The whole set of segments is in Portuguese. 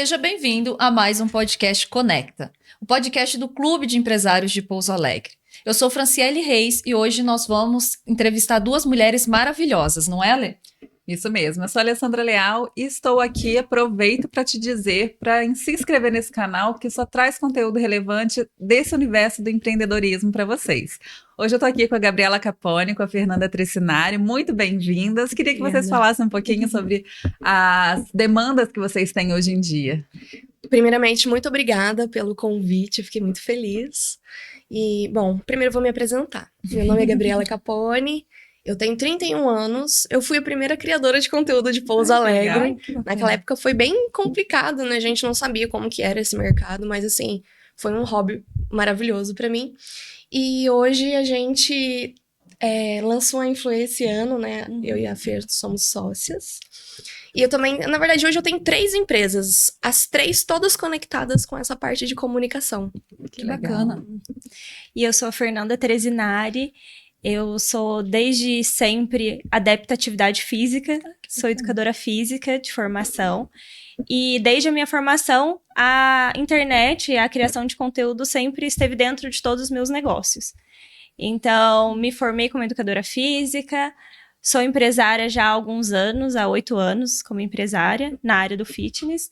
Seja bem-vindo a mais um podcast Conecta, o podcast do Clube de Empresários de Pouso Alegre. Eu sou Franciele Reis e hoje nós vamos entrevistar duas mulheres maravilhosas, não é, Lê? Isso mesmo, eu sou a Alessandra Leal e estou aqui, aproveito para te dizer para se inscrever nesse canal, que só traz conteúdo relevante desse universo do empreendedorismo para vocês. Hoje eu estou aqui com a Gabriela Capone, com a Fernanda Trecinari, muito bem-vindas. Queria que vocês falassem um pouquinho sobre as demandas que vocês têm hoje em dia. Primeiramente, muito obrigada pelo convite, fiquei muito feliz. E, bom, primeiro vou me apresentar. Meu nome é Gabriela Capone. Eu tenho 31 anos, eu fui a primeira criadora de conteúdo de Pouso Alegre. Naquela época foi bem complicado, né? A gente não sabia como que era esse mercado, mas assim, foi um hobby maravilhoso pra mim. E hoje a gente lançou a Influê esse ano, né? Eu e a Fer somos sócias. E eu também, na verdade, hoje eu tenho 3 empresas, as 3 todas conectadas com essa parte de comunicação. Que bacana. E eu sou a Fernanda Trecinari. Eu sou, desde sempre, adepta à atividade física, sou educadora física de formação. E desde a minha formação, a internet e a criação de conteúdo sempre esteve dentro de todos os meus negócios. Então, me formei como educadora física, sou empresária já há alguns anos, há 8 anos como empresária, na área do fitness.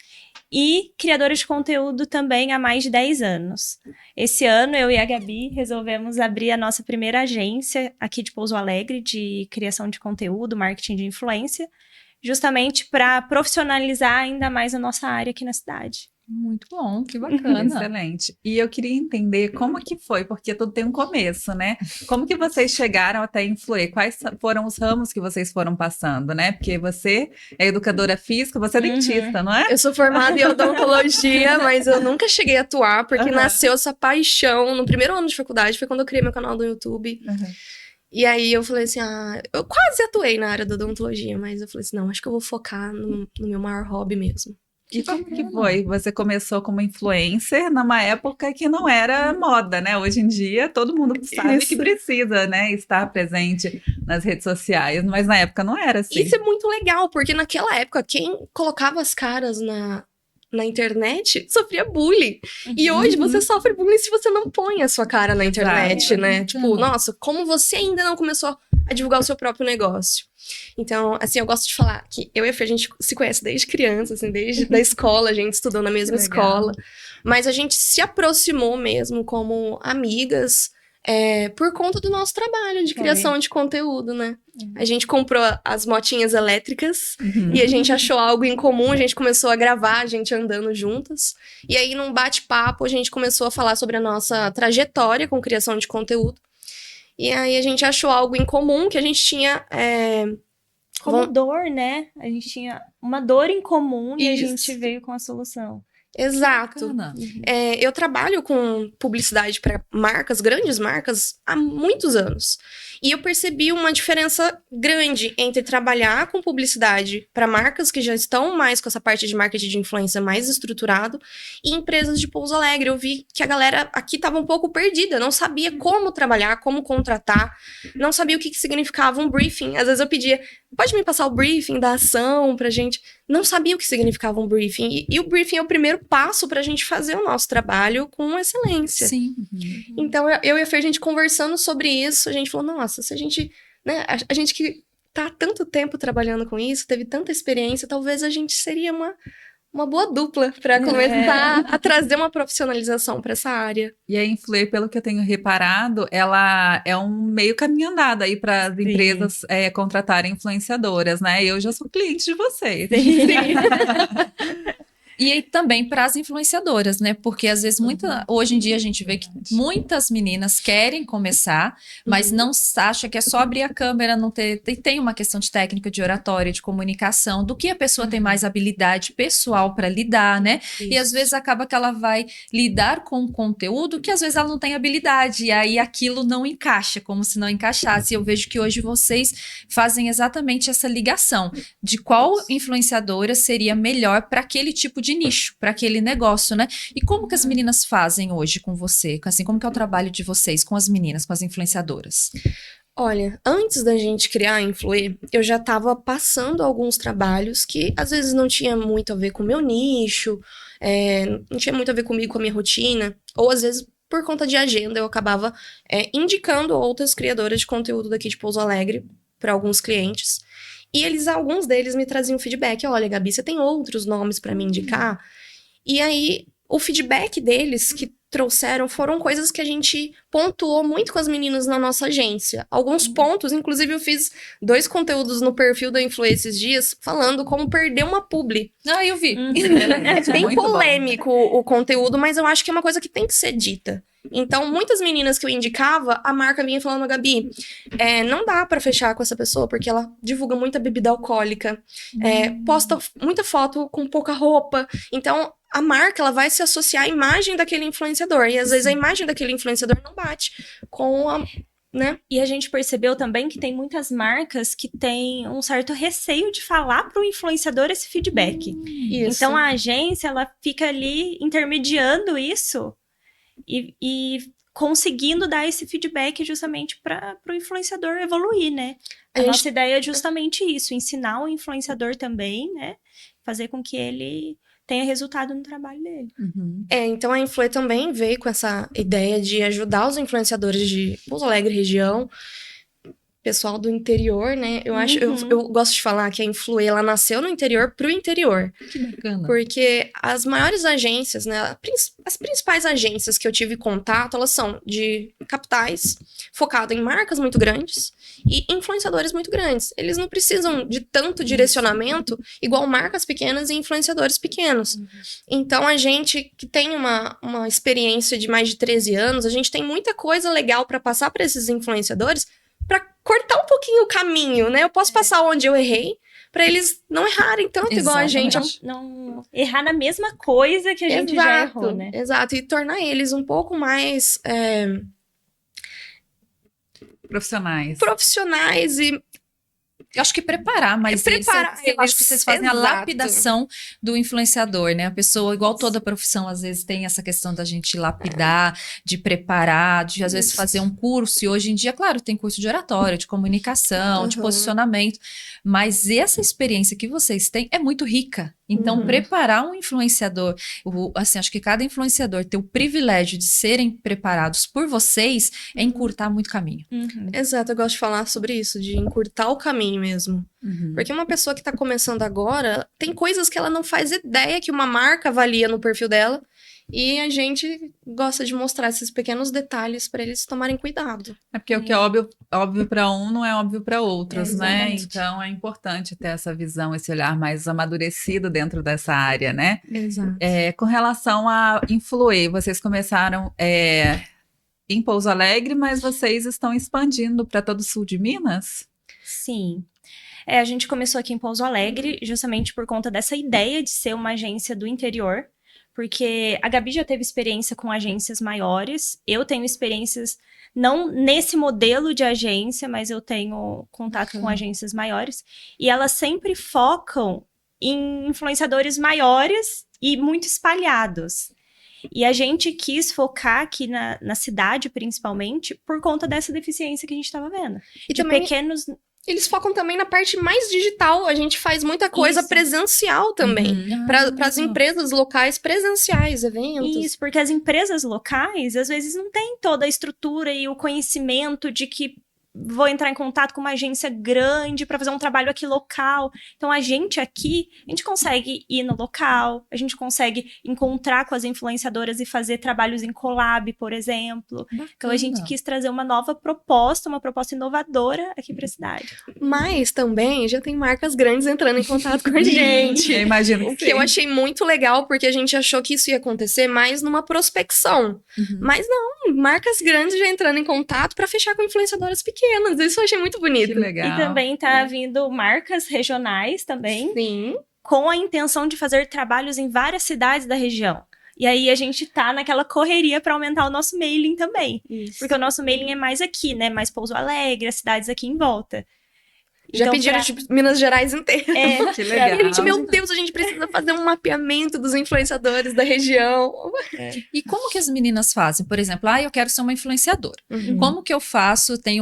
E criadora de conteúdo também há mais de 10 anos. Esse ano, eu e a Gabi resolvemos abrir a nossa primeira agência aqui de Pouso Alegre de criação de conteúdo, marketing de influência, justamente para profissionalizar ainda mais a nossa área aqui na cidade. Muito bom, que bacana. Excelente. E eu queria entender como que foi, porque tudo tem um começo, né? Como que vocês chegaram até Influê? Quais foram os ramos que vocês foram passando, né? Porque você é educadora física, você é dentista, não é? Eu sou formada em odontologia, mas eu nunca cheguei a atuar, porque nasceu essa paixão. No primeiro ano de faculdade, foi quando eu criei meu canal do YouTube. E aí eu falei assim, eu quase atuei na área da odontologia, mas eu falei assim, não, acho que eu vou focar no meu maior hobby mesmo. E como que foi? Você começou como influencer numa época que não era moda, né? Hoje em dia, todo mundo sabe que precisa, né, estar presente nas redes sociais, mas na época não era assim. Isso é muito legal, porque naquela época, quem colocava as caras na internet sofria bullying. E hoje você sofre bullying se você não põe a sua cara na internet, né? Tipo, nossa, como você ainda não começou a divulgar o seu próprio negócio? Então, assim, eu gosto de falar que eu e a Fê, a gente se conhece desde criança, assim, desde da escola, a gente estudou na mesma escola. Mas a gente se aproximou mesmo como amigas por conta do nosso trabalho de criação de conteúdo, né? A gente comprou as motinhas elétricas e a gente achou algo em comum, a gente começou a gravar, a gente andando juntas. E aí, num bate-papo, a gente começou a falar sobre a nossa trajetória com criação de conteúdo. E aí, a gente achou algo em comum, que a gente tinha... Como dor, né? A gente tinha uma dor em comum e a Isso. gente veio com a solução. Exato. Eu trabalho com publicidade para marcas, grandes marcas, há muitos anos. E eu percebi uma diferença grande entre trabalhar com publicidade para marcas que já estão mais com essa parte de marketing de influência mais estruturado e empresas de Pouso Alegre. Eu vi que a galera aqui estava um pouco perdida, não sabia como trabalhar, como contratar, não sabia o que significava um briefing. Às vezes eu pedia, pode me passar o briefing da ação pra gente? Não sabia o que significava um briefing. E o briefing é o primeiro passo pra gente fazer o nosso trabalho com excelência. Sim. Então, eu e a Fer, a gente conversando sobre isso, a gente falou, nossa, se a gente, né, a gente que tá há tanto tempo trabalhando com isso, teve tanta experiência, talvez a gente seria uma boa dupla para começar a trazer uma profissionalização para essa área. E a Influê, pelo que eu tenho reparado, ela é um meio caminho andado aí para as empresas contratarem influenciadoras, né? Eu já sou cliente de vocês. Sim. E aí também para as influenciadoras, né? Porque às vezes hoje em dia a gente vê que muitas meninas querem começar, mas não acha que é só abrir a câmera, não tem uma questão de técnica, de oratória, de comunicação, do que a pessoa tem mais habilidade pessoal para lidar, né? Isso. E às vezes acaba que ela vai lidar com um conteúdo que às vezes ela não tem habilidade, e aí aquilo não encaixa, como se não encaixasse. E eu vejo que hoje vocês fazem exatamente essa ligação de qual influenciadora seria melhor para aquele tipo de nicho, para aquele negócio, né? E como que as meninas fazem hoje com você? Assim, como que é o trabalho de vocês com as meninas, com as influenciadoras? Olha, antes da gente criar a Influê, eu já estava passando alguns trabalhos que às vezes não tinha muito a ver com o meu nicho, não tinha muito a ver comigo, com a minha rotina, ou às vezes por conta de agenda eu acabava indicando outras criadoras de conteúdo daqui de Pouso Alegre para alguns clientes. E alguns deles me traziam feedback. Olha, Gabi, você tem outros nomes para me indicar? E aí, o feedback deles que trouxeram foram coisas que a gente pontuou muito com as meninas na nossa agência. Alguns pontos, inclusive eu fiz 2 conteúdos no perfil da Influê esses dias, falando como perder uma publi. Ah, eu vi. É bem Muito bom. polêmico o conteúdo, mas eu acho que é uma coisa que tem que ser dita. Então, muitas meninas que eu indicava, a marca vinha falando, Gabi, não dá pra fechar com essa pessoa, porque ela divulga muita bebida alcoólica, posta muita foto com pouca roupa. Então, a marca, ela vai se associar à imagem daquele influenciador. E, às vezes, a imagem daquele influenciador não bate com a... né? E a gente percebeu também que tem muitas marcas que têm um certo receio de falar para o influenciador esse feedback. Isso. Então, a agência, ela fica ali intermediando isso e conseguindo dar esse feedback justamente para o influenciador evoluir, né? A nossa ideia é justamente isso, ensinar o influenciador também, né? Fazer com que ele tenha resultado no trabalho dele. Então a Influê também veio com essa ideia de ajudar os influenciadores de Pouso Alegre região, pessoal do interior, né? Eu acho, eu gosto de falar que a Influê, ela nasceu no interior pro interior. Que bacana. Porque as maiores agências, né? As principais agências que eu tive contato, elas são de capitais, focado em marcas muito grandes e influenciadores muito grandes. Eles não precisam de tanto direcionamento igual marcas pequenas e influenciadores pequenos. Então, a gente que tem uma experiência de mais de 13 anos, a gente tem muita coisa legal para passar para esses influenciadores para cortar um pouquinho o caminho, né? Eu posso passar onde eu errei, para eles não errarem tanto igual a gente. Não errar na mesma coisa que a gente já errou, né? Exato, e tornar eles um pouco mais profissionais e Eu acho que preparar, mas eu acho que vocês fazem a lapidação do influenciador, né? A pessoa, igual toda profissão, às vezes tem essa questão da gente lapidar, de preparar, de às vezes fazer um curso. E hoje em dia, claro, tem curso de oratória, de comunicação, de posicionamento. Mas essa experiência que vocês têm é muito rica. Então, preparar um influenciador, assim, acho que cada influenciador ter o privilégio de serem preparados por vocês é encurtar muito caminho. Exato, eu gosto de falar sobre isso, de encurtar o caminho mesmo. Porque uma pessoa que tá começando agora, tem coisas que ela não faz ideia que uma marca avalia no perfil dela, e a gente gosta de mostrar esses pequenos detalhes para eles tomarem cuidado. É porque o que é óbvio para um não é óbvio para outros, né? Então é importante ter essa visão, esse olhar mais amadurecido dentro dessa área, né? Exato. Com relação a Influê, vocês começaram em Pouso Alegre, mas vocês estão expandindo para todo o sul de Minas? Sim. A gente começou aqui em Pouso Alegre justamente por conta dessa ideia de ser uma agência do interior. Porque a Gabi já teve experiência com agências maiores, eu tenho experiências, não nesse modelo de agência, mas eu tenho contato com agências maiores, e elas sempre focam em influenciadores maiores e muito espalhados. E a gente quis focar aqui na cidade, principalmente, por conta dessa deficiência que a gente estava vendo. E de também pequenos... Eles focam também na parte mais digital. A gente faz muita coisa presencial também. Para as empresas locais presenciais, eventos. Isso, porque as empresas locais, às vezes, não têm toda a estrutura e o conhecimento de que vou entrar em contato com uma agência grande para fazer um trabalho aqui local. Então, a gente aqui, a gente consegue ir no local, a gente consegue encontrar com as influenciadoras e fazer trabalhos em collab, por exemplo. Bacana. Então, a gente quis trazer uma nova proposta, uma proposta inovadora aqui para a cidade. Mas também já tem marcas grandes entrando em contato com a gente. Eu imagino o que eu achei muito legal, porque a gente achou que isso ia acontecer mais numa prospecção. Mas não, marcas grandes já entrando em contato para fechar com influenciadoras pequenas. Isso eu achei muito bonito. Que legal. E também tá vindo marcas regionais também. Sim. Com a intenção de fazer trabalhos em várias cidades da região. E aí a gente tá naquela correria para aumentar o nosso mailing também. Isso. Porque o nosso mailing é mais aqui, né? Mais Pouso Alegre, as cidades aqui em volta. Já Então, pediram, tipo, Minas Gerais inteira. Que E legal. a gente, meu Deus, a gente precisa fazer um mapeamento dos influenciadores da região. E como que as meninas fazem? Por exemplo, eu quero ser uma influenciadora. Uhum. Como que eu faço? Tem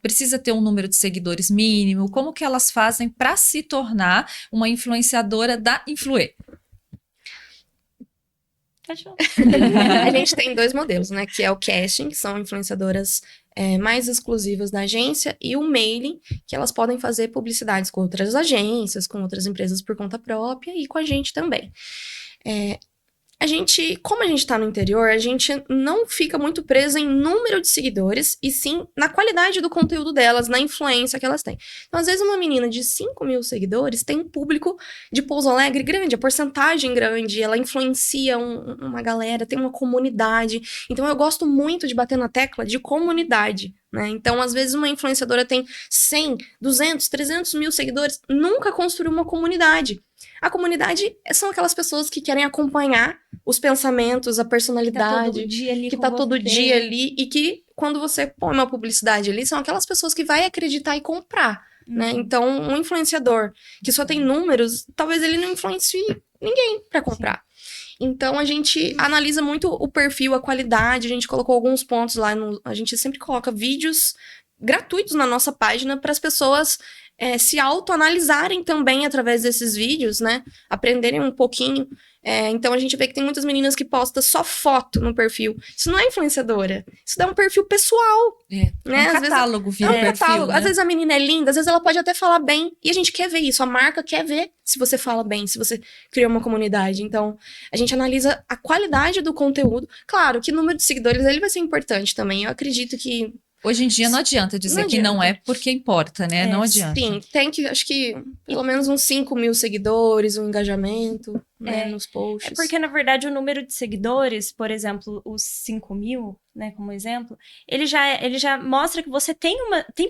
precisa ter um número de seguidores mínimo? Como que elas fazem para se tornar uma influenciadora da Influê? A gente tem 2 modelos, né? Que é o casting, que são influenciadoras mais exclusivas da agência, e o mailing, que elas podem fazer publicidades com outras agências, com outras empresas por conta própria e com a gente também. Como a gente tá no interior, a gente não fica muito presa em número de seguidores, e sim na qualidade do conteúdo delas, na influência que elas têm. Então, às vezes, uma menina de 5.000 seguidores tem um público de Pouso Alegre grande, a porcentagem grande, ela influencia uma galera, tem uma comunidade. Então, eu gosto muito de bater na tecla de comunidade, né? Então, às vezes, uma influenciadora tem 100, 200, 300 mil seguidores, nunca construiu uma comunidade. A comunidade são aquelas pessoas que querem acompanhar os pensamentos, a personalidade, que tá todo dia ali, e que, quando você põe uma publicidade ali, são aquelas pessoas que vai acreditar e comprar, né? Então, um influenciador que só tem números, talvez ele não influencie ninguém para comprar. Então, a gente analisa muito o perfil, a qualidade, a gente colocou alguns pontos lá, a gente sempre coloca vídeos gratuitos na nossa página para as pessoas se autoanalisarem também através desses vídeos, né? Aprenderem um pouquinho. Então, a gente vê que tem muitas meninas que postam só foto no perfil. Isso não é influenciadora. Isso dá um perfil pessoal. Né? Um catálogo vira perfil, catálogo. né? Às vezes a menina é linda, às vezes ela pode até falar bem. E a gente quer ver isso. A marca quer ver se você fala bem, se você criou uma comunidade. Então, a gente analisa a qualidade do conteúdo. Claro que o número de seguidores ele vai ser importante também. Eu acredito que Hoje em dia não adianta dizer que não é porque importa, né? Não adianta. Sim, tem que, acho que, pelo menos uns 5.000 seguidores, um engajamento, né, nos posts. É porque, na verdade, o número de seguidores, por exemplo, os 5.000, né, como exemplo, ele já mostra que você tem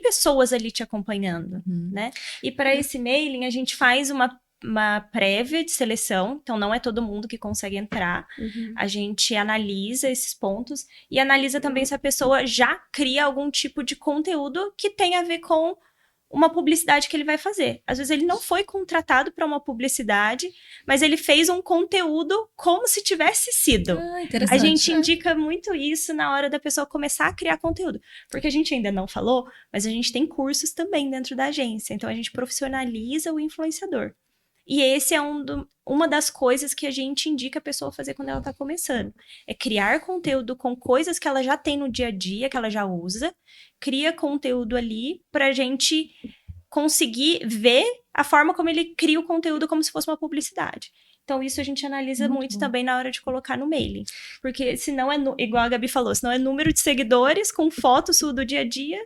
pessoas ali te acompanhando, né? E para esse mailing, a gente faz uma prévia de seleção, então não é todo mundo que consegue entrar. A gente analisa esses pontos e analisa também se a pessoa já cria algum tipo de conteúdo que tem a ver com uma publicidade que ele vai fazer. Às vezes ele não foi contratado para uma publicidade, mas ele fez um conteúdo como se tivesse sido. Interessante. A gente indica muito isso na hora da pessoa começar a criar conteúdo, porque a gente ainda não falou, mas a gente tem cursos também dentro da agência, então a gente profissionaliza o influenciador. E esse é uma das coisas que a gente indica a pessoa fazer quando ela está começando. É criar conteúdo com coisas que ela já tem no dia a dia, que ela já usa. Cria conteúdo ali para a gente conseguir ver a forma como ele cria o conteúdo como se fosse uma publicidade. Então, isso a gente analisa muito também na hora de colocar no mailing. Porque senão igual a Gabi falou, senão é número de seguidores com fotos do dia a dia.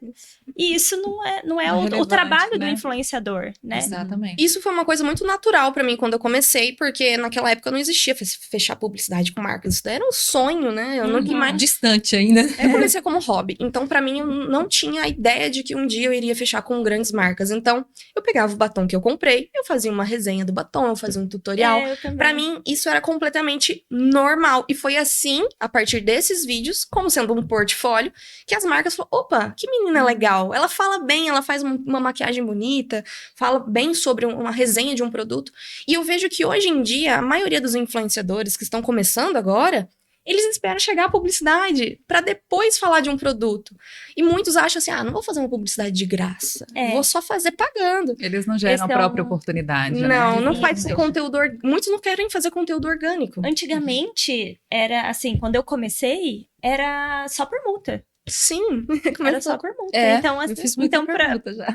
E isso não é o trabalho do influenciador, né? Exatamente. Isso foi uma coisa muito natural pra mim quando eu comecei, porque naquela época não existia fechar publicidade com marcas. Isso daí era um sonho, né? Eu nunca imaginei. Distante ainda. Eu comecei como hobby. Então, pra mim, eu não tinha a ideia de que um dia eu iria fechar com grandes marcas. Então, eu pegava o batom que eu comprei, eu fazia uma resenha do batom, eu fazia um tutorial. Eu também. Pra mim, isso era completamente normal. E foi assim, a partir desses vídeos, como sendo um portfólio, que as marcas falaram, opa, que menina legal. Ela fala bem, ela faz uma maquiagem bonita, fala bem sobre uma resenha de um produto. E eu vejo que hoje em dia, a maioria dos influenciadores que estão começando agora, eles esperam chegar a publicidade para depois falar de um produto. E muitos acham assim, não vou fazer uma publicidade de graça. Vou só fazer pagando. Eles não geram a própria oportunidade, né? Não faz conteúdo... Muitos não querem fazer conteúdo orgânico. Antigamente, era assim, quando eu comecei, era só por multa. Sim, era só por multa. Então, assim, eu fiz muita pergunta já.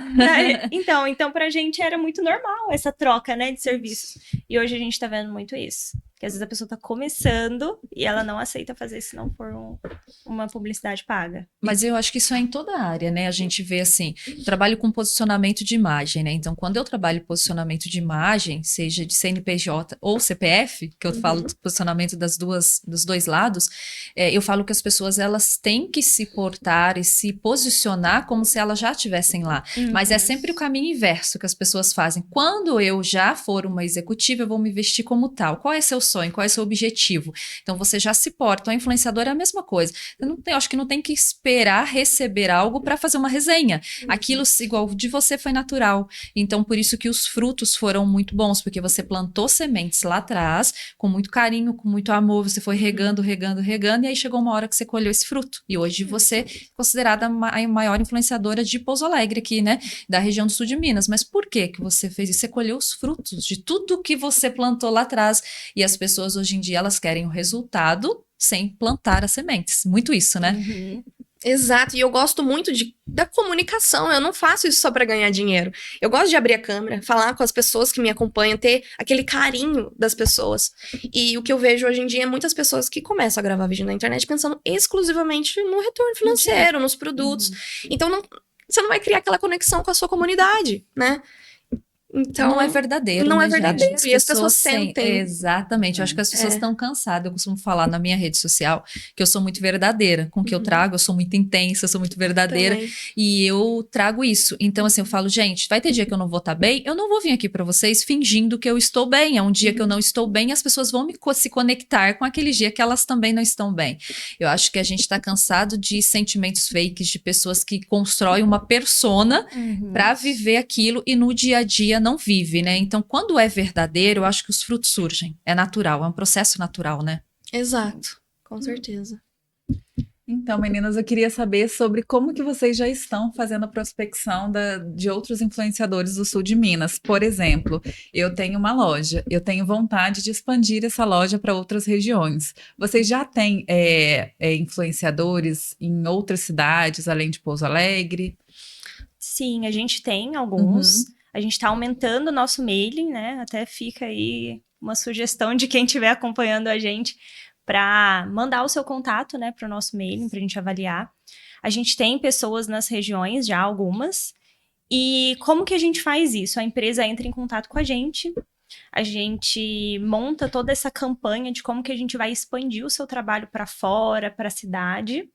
Então, pra gente era muito normal essa troca, né, de serviços. E hoje a gente tá vendo muito isso. Porque às vezes a pessoa tá começando e ela não aceita fazer se não for uma publicidade paga. Mas eu acho que isso é em toda a área, né? A gente vê assim, trabalho com posicionamento de imagem, né? Então, quando eu trabalho posicionamento de imagem, seja de CNPJ ou CPF, que eu falo do posicionamento dos dois lados, eu falo que as pessoas, elas têm que se portar e se posicionar como se elas já estivessem lá. Mas é sempre o caminho inverso que as pessoas fazem. Quando eu já for uma executiva, eu vou me vestir como tal. Qual é seu sonho? Qual é o seu objetivo? Então você já se porta. O influenciador é a mesma coisa. Eu acho que não tem que esperar receber algo para fazer uma resenha. Aquilo, igual de você, foi natural. Então, por isso que os frutos foram muito bons, porque você plantou sementes lá atrás, com muito carinho, com muito amor, você foi regando, e aí chegou uma hora que você colheu esse fruto. E hoje você é considerada a maior influenciadora de Pouso Alegre aqui, né? Da região do sul de Minas. Mas por que você fez isso? Você colheu os frutos de tudo que você plantou lá atrás. E as pessoas hoje em dia, elas querem o resultado sem plantar as sementes. Muito isso, né? Uhum. Exato, e eu gosto muito da comunicação, eu não faço isso só para ganhar dinheiro. Eu gosto de abrir a câmera, falar com as pessoas que me acompanham, ter aquele carinho das pessoas. E o que eu vejo hoje em dia é muitas pessoas que começam a gravar vídeo na internet pensando exclusivamente no retorno financeiro, nos produtos. Então, você não vai criar aquela conexão com a sua comunidade, né? Então, não é verdadeiro. Não né, é verdadeiro. Gente? E as pessoas sentem. Exatamente. Eu acho que as pessoas estão cansadas. Eu costumo falar na minha rede social que eu sou muito verdadeira. Com o que eu trago, eu sou muito intensa, eu sou muito verdadeira. Também. E eu trago isso. Então, assim, eu falo, gente, vai ter dia que eu não vou estar bem, eu não vou vir aqui pra vocês fingindo que eu estou bem. É um dia que eu não estou bem, as pessoas vão se conectar com aquele dia que elas também não estão bem. Eu acho que a gente tá cansado de sentimentos fakes, de pessoas que constroem uma persona pra viver aquilo e no dia a dia não vive, né? Então, quando é verdadeiro, eu acho que os frutos surgem. É natural, é um processo natural, né? Exato, com certeza. Então, meninas, eu queria saber sobre como que vocês já estão fazendo a prospecção de outros influenciadores do sul de Minas. Por exemplo, eu tenho uma loja, eu tenho vontade de expandir essa loja para outras regiões. Vocês já têm influenciadores em outras cidades, além de Pouso Alegre? Sim, a gente tem alguns. A gente está aumentando o nosso mailing, né? Até fica aí uma sugestão de quem estiver acompanhando a gente para mandar o seu contato, né, para o nosso mailing, para a gente avaliar. A gente tem pessoas nas regiões, já algumas. E como que a gente faz isso? A empresa entra em contato com a gente monta toda essa campanha de como que a gente vai expandir o seu trabalho para fora, para a cidade.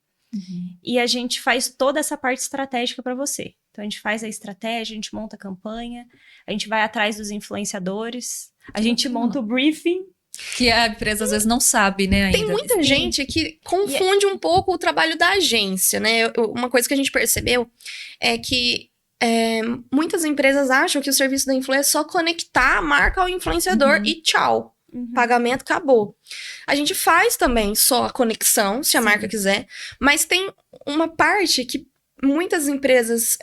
E a gente faz toda essa parte estratégica para você. Então, a gente faz a estratégia, a gente monta a campanha, a gente vai atrás dos influenciadores, a gente monta o briefing. Que a empresa às vezes não sabe, né, ainda. Tem muita gente que confunde um pouco o trabalho da agência, né? Uma coisa que a gente percebeu é que muitas empresas acham que o serviço da influência é só conectar a marca ao influenciador e tchau. Pagamento, acabou. A gente faz também só a conexão, se a marca quiser, mas tem uma parte que muitas empresas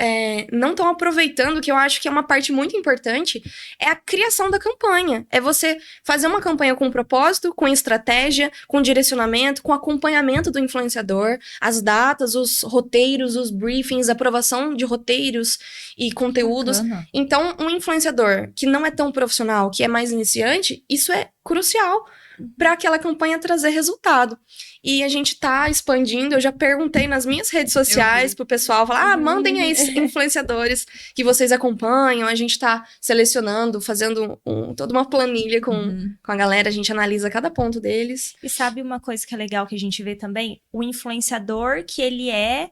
não estão aproveitando, que eu acho que é uma parte muito importante, é a criação da campanha. É você fazer uma campanha com propósito, com estratégia, com direcionamento, com acompanhamento do influenciador, as datas, os roteiros, os briefings, aprovação de roteiros e conteúdos. Bacana. Então, um influenciador que não é tão profissional, que é mais iniciante, isso é crucial para aquela campanha trazer resultado. E a gente tá expandindo, eu já perguntei nas minhas redes sociais pro pessoal, falar, mandem aí influenciadores que vocês acompanham, a gente tá selecionando, fazendo toda uma planilha com a galera, a gente analisa cada ponto deles. E sabe uma coisa que é legal que a gente vê também? O influenciador que ele é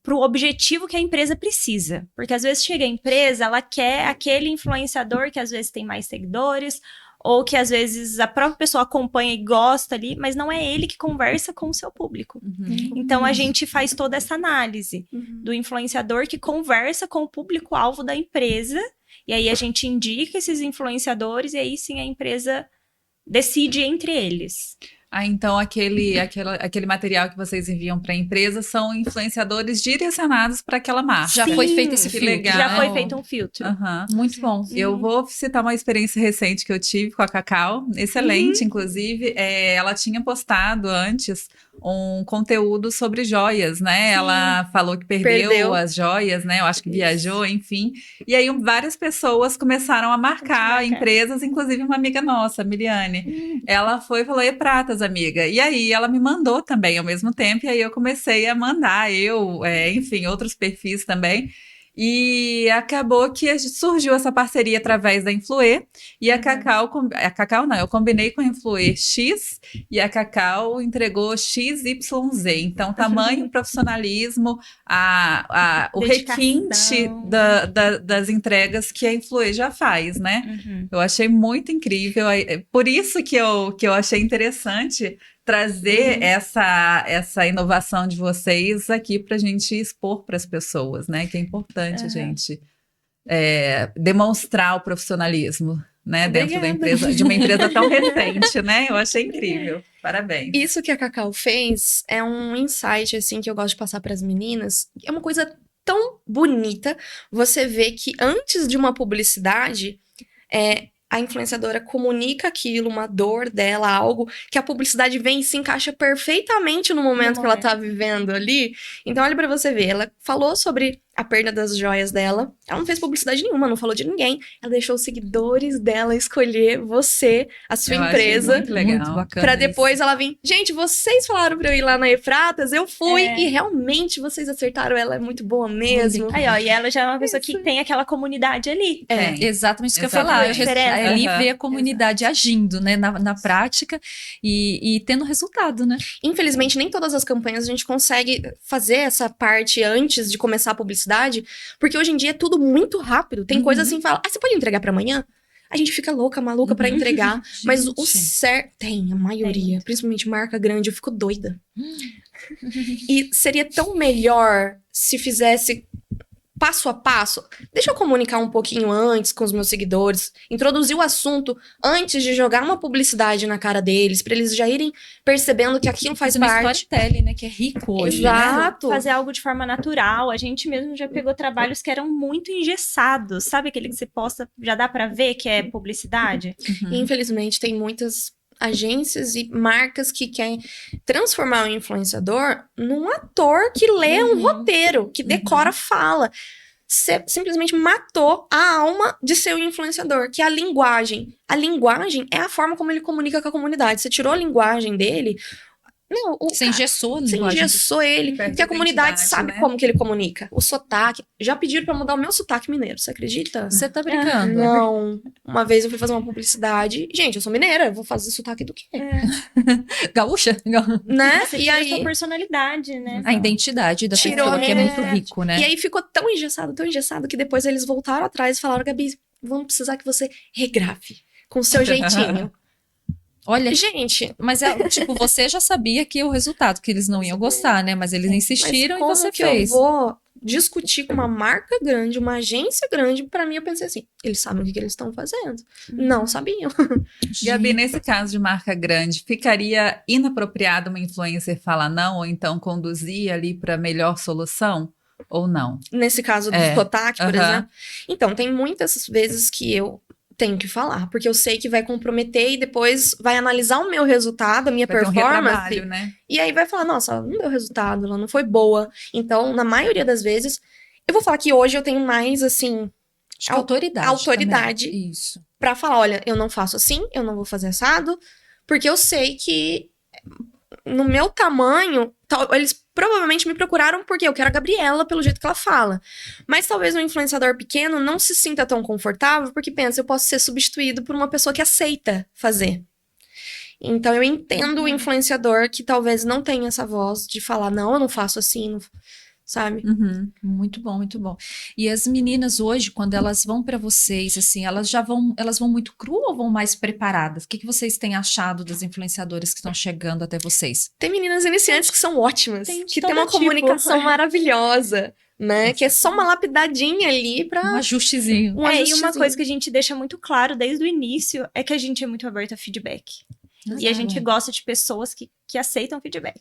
pro objetivo que a empresa precisa. Porque às vezes chega a empresa, ela quer aquele influenciador que às vezes tem mais seguidores, ou que às vezes a própria pessoa acompanha e gosta ali, mas não é ele que conversa com o seu público. Então a gente faz toda essa análise do influenciador que conversa com o público-alvo da empresa, e aí a gente indica esses influenciadores, e aí sim a empresa decide entre eles. Então aquele material que vocês enviam para a empresa são influenciadores direcionados para aquela marca. Já foi feito esse Que filtro. legal. Já foi feito um filtro. Muito bom. Eu vou citar uma experiência recente que eu tive com a Cacau, excelente, inclusive. Ela tinha postado antes um conteúdo sobre joias, né? Ela falou que perdeu as joias, né? Eu acho que viajou, enfim. E aí várias pessoas começaram a marcar empresas, inclusive uma amiga nossa, a Miliane. Ela foi e falou, e pratas, amiga? E aí ela me mandou também ao mesmo tempo, e aí eu comecei a mandar, enfim, outros perfis também. E acabou que surgiu essa parceria através da Influê. E a Cacau não, eu combinei com a Influê X e a Cacau entregou XYZ. Então, tamanho, profissionalismo, o Dedicação. requinte das entregas que a Influê já faz, né? Eu achei muito incrível. Por isso que eu achei interessante trazer essa inovação de vocês aqui para a gente expor para as pessoas, né? Que é importante a gente demonstrar o profissionalismo, né? Dentro da empresa, de uma empresa tão recente, né? Eu achei incrível. Parabéns. Isso que a Cacau fez é um insight, assim, que eu gosto de passar para as meninas. É uma coisa tão bonita você ver que antes de uma publicidade, a influenciadora comunica aquilo, uma dor dela, algo que a publicidade vem e se encaixa perfeitamente no momento que ela tá vivendo ali. Então, olha pra você ver, ela falou sobre a perda das joias dela, ela não fez publicidade nenhuma, não falou de ninguém, ela deixou os seguidores dela escolher você, a sua empresa, muito legal. Muito bacana pra depois ela vir, gente, vocês falaram pra eu ir lá na Efratas, eu fui, e realmente vocês acertaram, ela é muito boa mesmo. Aí, ó, e ela já é uma pessoa que tem aquela comunidade ali. Exatamente isso que eu ia Exatamente. falar. Ali Aham. vê a comunidade agindo, né, na prática e tendo resultado, né? Infelizmente, nem todas as campanhas a gente consegue fazer essa parte antes de começar a publicidade, porque hoje em dia é tudo muito rápido. Tem coisa assim, fala, você pode entregar pra amanhã? A gente fica louca, maluca pra entregar. Mas o certo... Tem, a maioria. Principalmente marca grande, eu fico doida. E seria tão melhor se fizesse passo a passo. Deixa eu comunicar um pouquinho antes com os meus seguidores, introduzir o assunto antes de jogar uma publicidade na cara deles, pra eles já irem percebendo que aquilo faz Uma parte. storytelling, né, que é rico hoje, né? Exato. Fazer algo de forma natural. A gente mesmo já pegou trabalhos que eram muito engessados. Sabe aquele que você posta, já dá pra ver que é publicidade? E, infelizmente, tem muitas agências e marcas que querem transformar o influenciador num ator que lê um roteiro, que decora fala. Você simplesmente matou a alma de ser o influenciador, que é a linguagem. A linguagem é a forma como ele comunica com a comunidade. Você tirou a linguagem dele... Não, Você engessou a Você linguagem. engessou ele, Perde porque a comunidade identidade, sabe né? como que ele comunica. O sotaque. Já pediram pra mudar o meu sotaque mineiro, você acredita? Você tá brincando. Não. Uma vez eu fui fazer uma publicidade. Gente, eu sou mineira, eu vou fazer sotaque do quê? Gaúcha? Né? Você E tira a aí... sua personalidade, né? A identidade da Tirou, pessoa, que é muito rico, né? E aí ficou tão engessado, que depois eles voltaram atrás e falaram, Gabi, vamos precisar que você regrave com o seu jeitinho. Olha, Gente, mas tipo, você já sabia que o resultado, que eles não iam gostar, né? Mas eles insistiram mas e como você que fez. eu vou discutir com uma marca grande, uma agência grande? Pra mim, eu pensei assim, eles sabem o que eles estão fazendo. Não sabiam. Gabi, nesse caso de marca grande, ficaria inapropriado uma influencer falar não, ou então conduzir ali para melhor solução? Ou não? Nesse caso do sotaque, por exemplo. Então, tem muitas vezes que eu tenho que falar, porque eu sei que vai comprometer e depois vai analisar o meu resultado, a minha Vai ter um performance. retrabalho, né? E aí vai falar, nossa, não deu resultado, ela não foi boa. Então, na maioria das vezes, eu vou falar que hoje eu tenho mais, assim, Acho que autoridade. autoridade. também. Isso. pra falar, olha, eu não faço assim, eu não vou fazer assado, porque eu sei que no meu tamanho, eles provavelmente me procuraram porque eu quero a Gabriela pelo jeito que ela fala. Mas talvez um influenciador pequeno não se sinta tão confortável porque pensa, eu posso ser substituído por uma pessoa que aceita fazer. Então eu entendo o influenciador que talvez não tenha essa voz de falar, não, eu não faço assim, não, sabe? Muito bom, muito bom. E as meninas hoje, quando elas vão para vocês, assim, elas vão muito cru ou vão mais preparadas? O que vocês têm achado das influenciadoras que estão chegando até vocês? Tem meninas iniciantes que são ótimas, Tem de que tem todo uma tipo. comunicação maravilhosa, né? Que é só uma lapidadinha ali pra... Um ajustezinho. Um E uma ajustezinho. coisa que a gente deixa muito claro desde o início é que a gente é muito aberto a feedback. E a gente gosta de pessoas que aceitam feedback.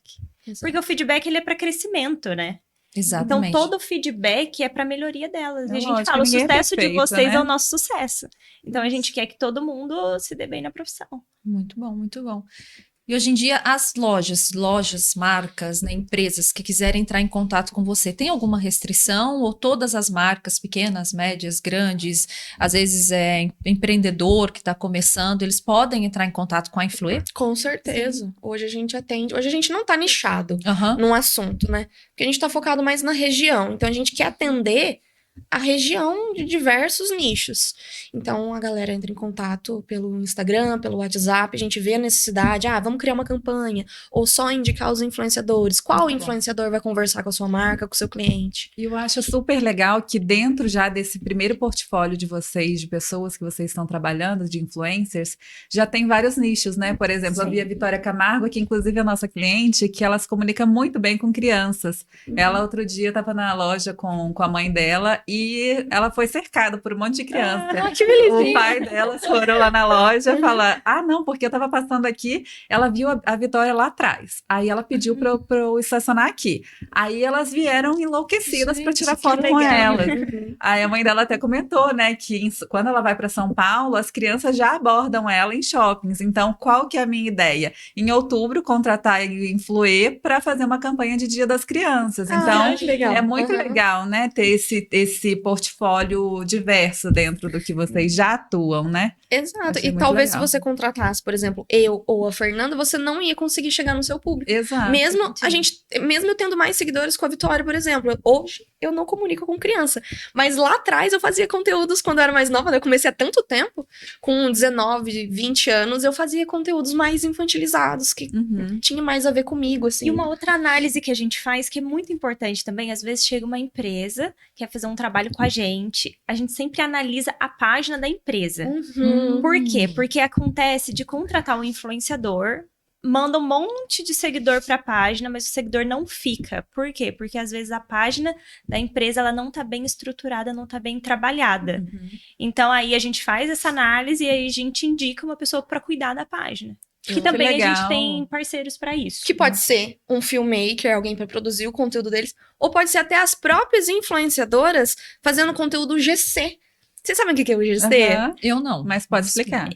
Porque o feedback, ele é para crescimento, né? Exatamente. Então, todo o feedback é para melhoria delas. É e a gente lógico, fala, o ninguém é sucesso de perfeito, vocês né? é o nosso sucesso. Então, a gente quer que todo mundo se dê bem na profissão. Muito bom, muito bom. E hoje em dia, as lojas, marcas, né, empresas que quiserem entrar em contato com você, tem alguma restrição? Ou todas as marcas, pequenas, médias, grandes, às vezes é empreendedor que está começando, eles podem entrar em contato com a Influê? Com certeza. Hoje a gente atende... Hoje a gente não tá nichado Aham. num assunto, né? Porque a gente tá focado mais na região. Então, a gente quer atender a região de diversos nichos. Então, a galera entra em contato pelo Instagram, pelo WhatsApp, a gente vê a necessidade, vamos criar uma campanha, ou só indicar os influenciadores. Qual influenciador vai conversar com a sua marca, com o seu cliente? E eu acho super legal que dentro já desse primeiro portfólio de vocês, de pessoas que vocês estão trabalhando, de influencers, já tem vários nichos, né? Por exemplo, eu vi a Vitória Camargo, que inclusive é nossa cliente, que ela se comunica muito bem com crianças. Ela, outro dia, estava na loja com a mãe dela e ela foi cercada por um monte de criança. Que belezinha. O pai delas foram lá na loja falar, não, porque eu tava passando aqui, ela viu a Vitória lá atrás. Aí ela pediu pra eu estacionar aqui. Aí elas vieram enlouquecidas para tirar foto com elas. Aí a mãe dela até comentou, né, que quando ela vai para São Paulo, as crianças já abordam ela em shoppings. Então, qual que é a minha ideia? Em outubro, contratar a Influê para fazer uma campanha de Dia das Crianças. Então, legal. é muito legal, né, ter esse portfólio diverso dentro do que vocês já atuam, né? Exato. Achei E muito talvez legal. se você contratasse, por exemplo, eu ou a Fernanda, você não ia conseguir chegar no seu público. Exato. Mesmo eu tendo mais seguidores com a Vitória, por exemplo, hoje eu não comunico com criança. Mas lá atrás eu fazia conteúdos quando eu era mais nova, né? Eu comecei há tanto tempo, com 19, 20 anos, eu fazia conteúdos mais infantilizados, que tinha mais a ver comigo, assim. E uma outra análise que a gente faz, que é muito importante também, às vezes chega uma empresa, quer fazer um trabalho com a gente sempre analisa a página da empresa. Por quê? Porque acontece de contratar um influenciador, manda um monte de seguidor para a página, mas o seguidor não fica. Por quê? Porque às vezes a página da empresa ela não está bem estruturada, não está bem trabalhada. Então aí a gente faz essa análise e aí a gente indica uma pessoa para cuidar da página. Que também a gente tem parceiros para isso. Que pode ser um filmmaker, alguém para produzir o conteúdo deles, ou pode ser até as próprias influenciadoras fazendo conteúdo GC. Vocês sabem o que é o GC? Eu não. Mas pode explicar.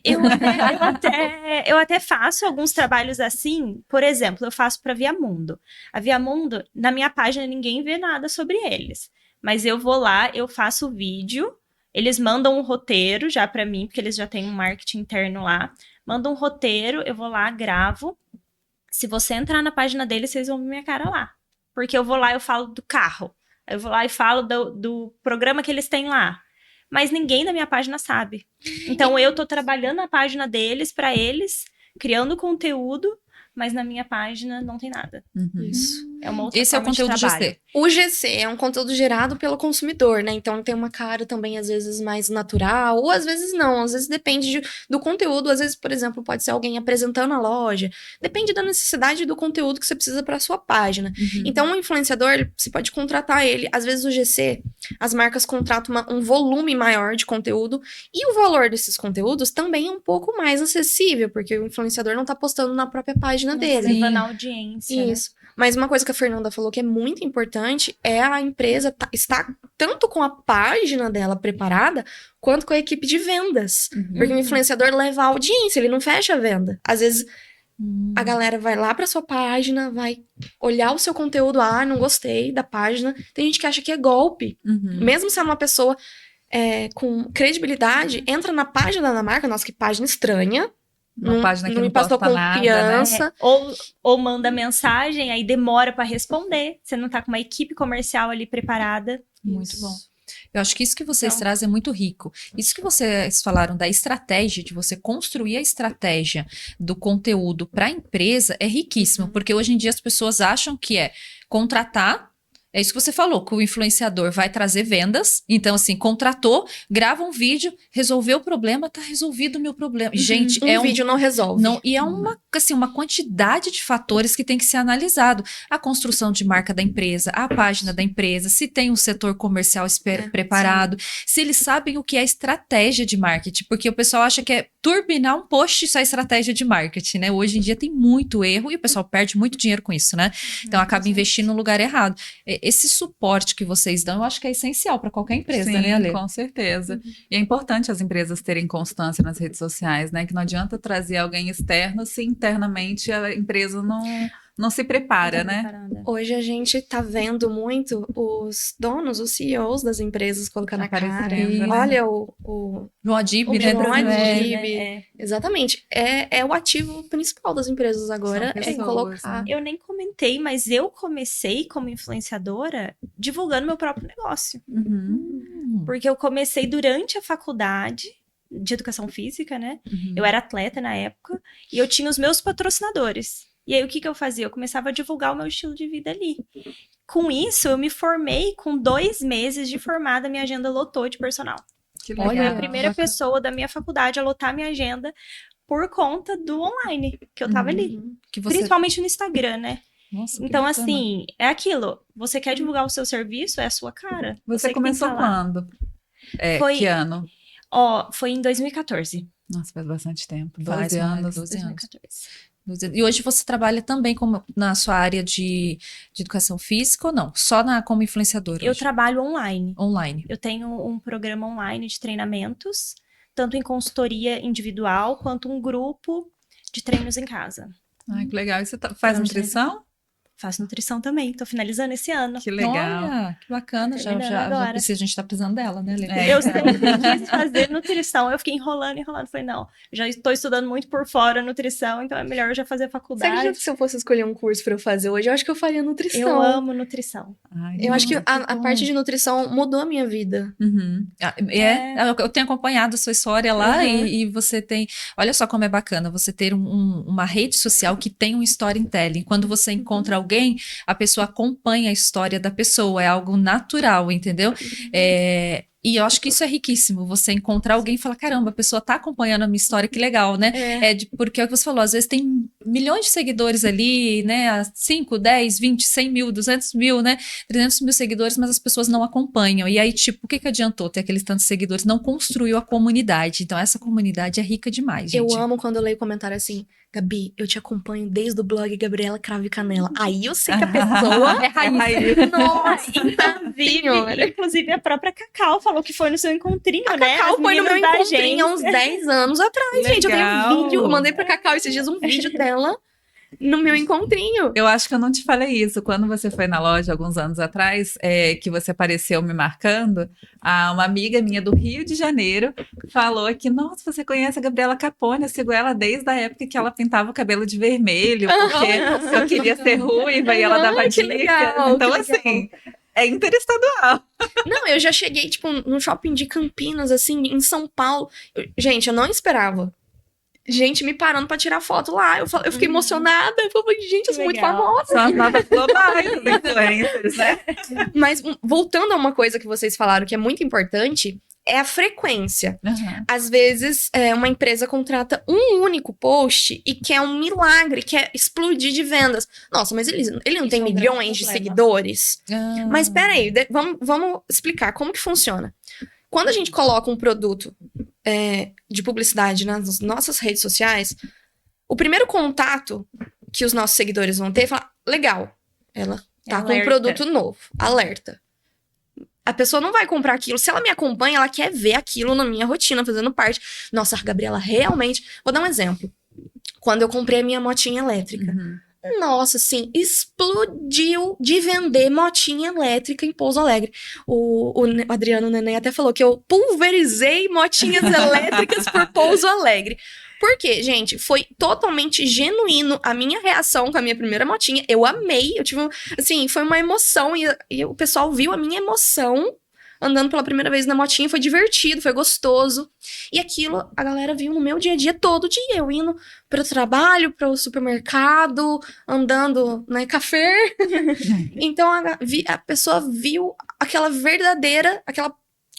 Eu até faço alguns trabalhos assim. Por exemplo, eu faço para Viamundo. A Viamundo, na minha página, ninguém vê nada sobre eles. Mas eu vou lá, eu faço o vídeo, eles mandam um roteiro já para mim, porque eles já têm um marketing interno lá. Mandam um roteiro, eu vou lá, gravo. Se você entrar na página deles, vocês vão ver minha cara lá. Porque eu vou lá, eu falo do carro. Eu vou lá e falo do programa que eles têm lá. Mas ninguém da minha página sabe. Então, eu tô trabalhando na página deles, para eles, criando conteúdo, mas na minha página não tem nada. Isso. É uma outra Esse é o forma de conteúdo trabalho. GC. O GC é um conteúdo gerado pelo consumidor, né? Então tem uma cara também, às vezes, mais natural, ou às vezes não. Às vezes depende do conteúdo. Às vezes, por exemplo, pode ser alguém apresentando a loja. Depende da necessidade do conteúdo que você precisa para sua página. Então, o influenciador, você pode contratar ele. Às vezes, o GC, as marcas contratam um volume maior de conteúdo. E o valor desses conteúdos também é um pouco mais acessível, porque o influenciador não tá postando na própria página dele. Levando a audiência. Isso. Mas uma coisa que a Fernanda falou que é muito importante é a empresa estar tanto com a página dela preparada, quanto com a equipe de vendas. Porque o influenciador leva a audiência, ele não fecha a venda. Às vezes, a galera vai lá pra sua página, vai olhar o seu conteúdo, não gostei da página. Tem gente que acha que é golpe. Mesmo sendo uma pessoa com credibilidade, entra na página da marca, nossa, que página estranha. Uma página que não me passou posta nada, confiança. né? Ou manda mensagem, aí demora para responder. Você não tá com uma equipe comercial ali preparada. Muito bom. Eu acho que isso que vocês trazem é muito rico. Isso que vocês falaram da estratégia, de você construir a estratégia do conteúdo para a empresa é riquíssimo, porque hoje em dia as pessoas acham que é contratar. É isso que você falou, que o influenciador vai trazer vendas. Então, assim, contratou, grava um vídeo, resolveu o problema, tá resolvido o meu problema. Gente, vídeo não resolve. E é uma quantidade de fatores que tem que ser analisado. A construção de marca da empresa, a página da empresa, se tem um setor comercial preparado, se eles sabem o que é estratégia de marketing, porque o pessoal acha que é turbinar um post isso é estratégia de marketing, né? Hoje em dia tem muito erro e o pessoal perde muito dinheiro com isso, né? Então acaba investindo no lugar errado. Esse suporte que vocês dão, eu acho que é essencial para qualquer empresa, Sim, né, Ale? Com certeza. E é importante as empresas terem constância nas redes sociais, né? Que não adianta trazer alguém externo se internamente a empresa não se prepara, né? Preparada. Hoje a gente tá vendo muito os donos, os CEOs das empresas colocando a cara. Aparecendo, né? Olha o João Adib, O né? João É, Adib. Exatamente. É o ativo principal das empresas agora, São é pessoas, colocar. né? Eu nem comentei, mas eu comecei como influenciadora divulgando meu próprio negócio. Uhum. Porque eu comecei durante a faculdade de educação física, né? Uhum. Eu era atleta na época e eu tinha os meus patrocinadores. E aí, o que eu fazia? Eu começava a divulgar o meu estilo de vida ali. Com isso, eu me formei com 2 meses de formada, minha agenda lotou de personal. Que Olha, Fui a legal. primeira pessoa da minha faculdade a lotar minha agenda por conta do online, que eu tava ali. que você... Principalmente no Instagram, né? Nossa, que Então, bacana. assim, é aquilo. Você quer divulgar o seu serviço, é a sua cara. Você que tem que começou falar. quando? Foi- Que ano? Ó, foi em 2014. Nossa, faz bastante tempo. Faz 12 anos. 12 anos. 2014. E hoje você trabalha também na sua área de educação física ou não? Só como influenciadora Eu hoje? trabalho online. Online. Eu tenho um programa online de treinamentos, tanto em consultoria individual, quanto um grupo de treinos em casa. Ai, que legal. E você faz Não, nutrição? Faço nutrição também, tô finalizando esse ano. Que legal. Olha, que bacana. Já Terminando agora. precisa, a gente tá precisando dela, né, Lê? É. Eu sempre quis fazer nutrição, eu fiquei enrolando. Falei, não, já estou estudando muito por fora nutrição, então é melhor eu já fazer Você faculdade. acredita que se eu fosse escolher um curso pra eu fazer hoje, eu acho que eu faria nutrição. Eu amo nutrição. Ai, Eu acho que Nossa, que a bom. parte de nutrição mudou a minha vida. Uhum. Eu tenho acompanhado a sua história lá Uhum. e você tem. Olha só como é bacana você ter uma rede social que tem um storytelling. Quando você encontra alguém, a pessoa acompanha a história da pessoa, é algo natural, entendeu? E eu acho que isso é riquíssimo, você encontrar alguém e falar, caramba, a pessoa tá acompanhando a minha história, que legal, né? Porque é o que você falou, às vezes tem milhões de seguidores ali, né? 5, 10, 20, 100 mil, 200 mil, né? 300 mil seguidores, mas as pessoas não acompanham. E aí, tipo, o que adiantou ter aqueles tantos seguidores? Não construiu a comunidade. Então, essa comunidade é rica demais, gente. Eu amo quando eu leio comentário assim, Gabi, eu te acompanho desde o blog Gabriela Cravo e Canela. Aí eu sei que a pessoa é raiz. Nossa, Inclusive, a própria Cacau falou que foi no seu encontrinho, né? Cacau As foi no meu meninas da encontrinho há uns agência. 10 anos atrás, gente. Eu tenho Legal. um vídeo, eu mandei pra Cacau esses dias um vídeo dela no meu encontrinho. Eu acho que eu não te falei isso. Quando você foi na loja alguns anos atrás, que você apareceu me marcando, uma amiga minha do Rio de Janeiro falou que, nossa, você conhece a Gabriela Capone, eu sigo ela desde a época que ela pintava o cabelo de vermelho, porque eu queria ser ruiva e ela dava Que dicas. legal, Então, que legal. assim, é interestadual. Não, eu já cheguei, tipo, no shopping de Campinas, assim, em São Paulo. Gente, eu não esperava. Gente me parando pra tirar foto lá. Eu fiquei emocionada. Eu falei, gente, eu sou muito Legal. famosa. São as novas globais, os influencers, né? Mas voltando a uma coisa que vocês falaram que é muito importante, é a frequência. Uhum. Às vezes, uma empresa contrata um único post e quer um milagre, quer explodir de vendas. Nossa, mas ele não Isso tem é um grande milhões de problema. seguidores? Ah, Mas peraí, vamos explicar como que funciona. Quando a gente coloca um produto de publicidade nas nossas redes sociais, o primeiro contato que os nossos seguidores vão ter é falar, legal, ela tá com um Alerta. produto novo, alerta. A pessoa não vai comprar aquilo. Se ela me acompanha, ela quer ver aquilo na minha rotina, fazendo parte. Nossa, a Gabriela realmente... Vou dar um exemplo. Quando eu comprei a minha motinha elétrica. Uhum. Nossa, assim, explodiu de vender motinha elétrica em Pouso Alegre. O Adriano Neném até falou que eu pulverizei motinhas elétricas por Pouso Alegre. Por quê, gente? Foi totalmente genuíno a minha reação com a minha primeira motinha. Eu amei, eu tive, assim, foi uma emoção e o pessoal viu a minha emoção andando pela primeira vez na motinha, foi divertido, foi gostoso. E aquilo a galera viu no meu dia a dia, todo dia, eu indo pro trabalho, pro supermercado, andando, né, café. Então a pessoa viu aquela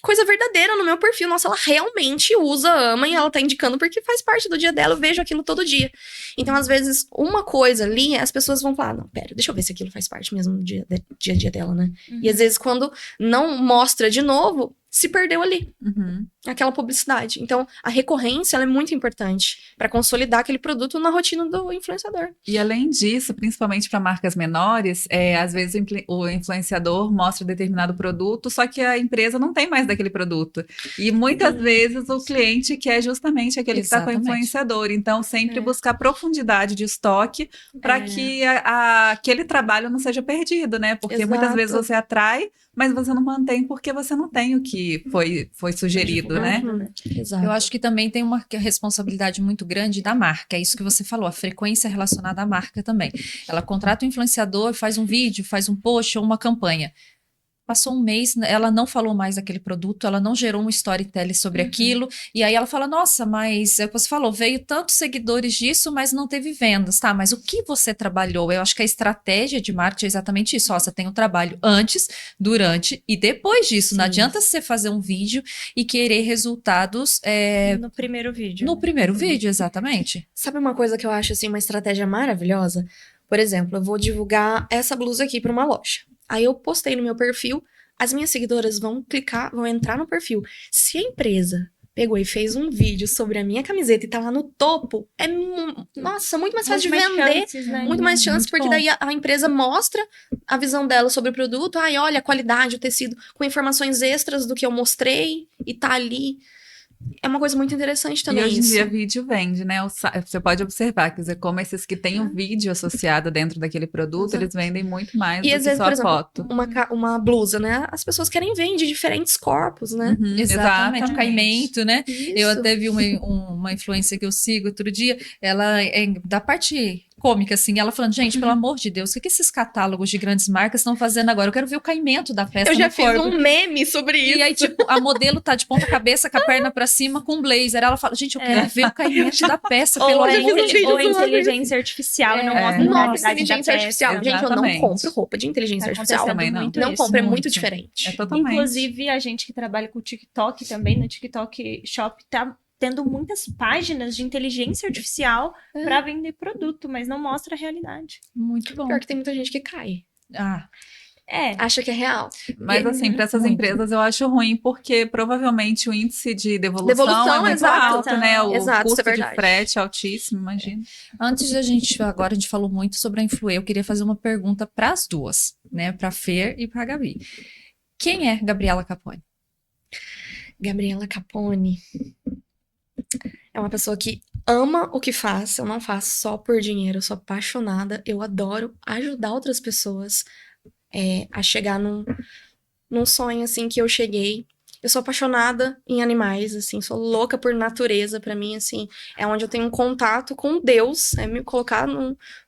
coisa verdadeira no meu perfil. Nossa, ela realmente usa, ama e ela tá indicando porque faz parte do dia dela, eu vejo aquilo todo dia. Então, às vezes, uma coisa ali, as pessoas vão falar, não, pera, deixa eu ver se aquilo faz parte mesmo do dia a dia dela, né? E às vezes, quando não mostra de novo, se perdeu ali, Uhum. aquela publicidade. Então, a recorrência, ela é muito importante para consolidar aquele produto na rotina do influenciador. E além disso, principalmente para marcas menores, às vezes o influenciador mostra determinado produto, só que a empresa não tem mais daquele produto. E muitas vezes o cliente quer justamente aquele que está com o Exatamente. influenciador. Então, sempre É. buscar profundidade de estoque para que aquele trabalho não seja perdido, né? Porque muitas vezes Exato. você atrai, mas você não mantém porque você não tem o que foi sugerido, né? Exato. Eu acho que também tem uma responsabilidade muito grande da marca, é isso que você falou, a frequência relacionada à marca também. Ela contrata um influenciador, faz um vídeo, faz um post ou uma campanha. Passou um mês, ela não falou mais daquele produto, ela não gerou um storytelling sobre aquilo, e aí ela fala, nossa, mas, você falou, veio tantos seguidores disso, mas não teve vendas, tá, mas o que você trabalhou? Eu acho que a estratégia de marketing é exatamente isso, ó, você tem um trabalho antes, durante e depois disso, não Sim. adianta você fazer um vídeo e querer resultados No primeiro vídeo. no primeiro vídeo, exatamente. Sabe uma coisa que eu acho, assim, uma estratégia maravilhosa? Por exemplo, eu vou divulgar essa blusa aqui para uma loja. Aí eu postei no meu perfil, as minhas seguidoras vão clicar, vão entrar no perfil. Se a empresa pegou e fez um vídeo sobre a minha camiseta e tá lá no topo, nossa, muito mais fácil de vender. Chances, né? Muito mais chance, Muito porque bom. daí a empresa mostra a visão dela sobre o produto. Ai, olha a qualidade, o tecido, com informações extras do que eu mostrei e tá ali. É uma coisa muito interessante também E hoje em isso. dia vídeo vende, né? Você pode observar, quer dizer, como esses que têm um vídeo associado dentro daquele produto, Exato. eles vendem muito mais E do às que vezes, só por a exemplo, foto. uma blusa, né? As pessoas querem ver de diferentes corpos, né? Uhum, Exatamente, o caimento, né? Isso. Eu até vi uma influência que eu sigo outro dia, ela é da parte cômica, assim, ela falando, gente, pelo amor de Deus, o que esses catálogos de grandes marcas estão fazendo agora? Eu quero ver o caimento da peça Eu já no fiz corpo. um meme sobre isso. E aí, tipo, a modelo tá de ponta cabeça, com a perna pra cima, com um blazer. Ela fala, gente, eu quero ver o caimento da peça, pelo Ou já amor fiz um de vídeo Ou zoando inteligência artificial, não É. mostra a Nossa, realidade da inteligência peça. artificial. Gente, eu não Exatamente. compro roupa de inteligência Tá artificial. acontecendo Também não. muito Não isso. compro, é muito muito. diferente. É totalmente. Inclusive, a gente que trabalha com TikTok também, no TikTok Shop, tá tendo muitas páginas de inteligência artificial para vender produto, mas não mostra a realidade. Muito bom. Pior que tem muita gente que cai. Ah, Acha que é real. Mas assim, para essas Muito. empresas eu acho ruim, porque provavelmente o índice de devolução, Devolução, é muito exato. alto, né? O Exato, isso é custo de verdade. frete é altíssimo, imagina. antes da gente, agora a gente falou muito sobre a Influê, eu queria fazer uma pergunta para as duas, né? Para Fer e para Gabi. Quem é Gabriela Capone? Gabriela Capone é uma pessoa que ama o que faz. Eu não faço só por dinheiro, eu sou apaixonada. Eu adoro ajudar outras pessoas a chegar num sonho, assim, que eu cheguei. Eu sou apaixonada em animais, assim, sou louca por natureza. Pra mim, assim, é onde eu tenho um contato com Deus. É me colocar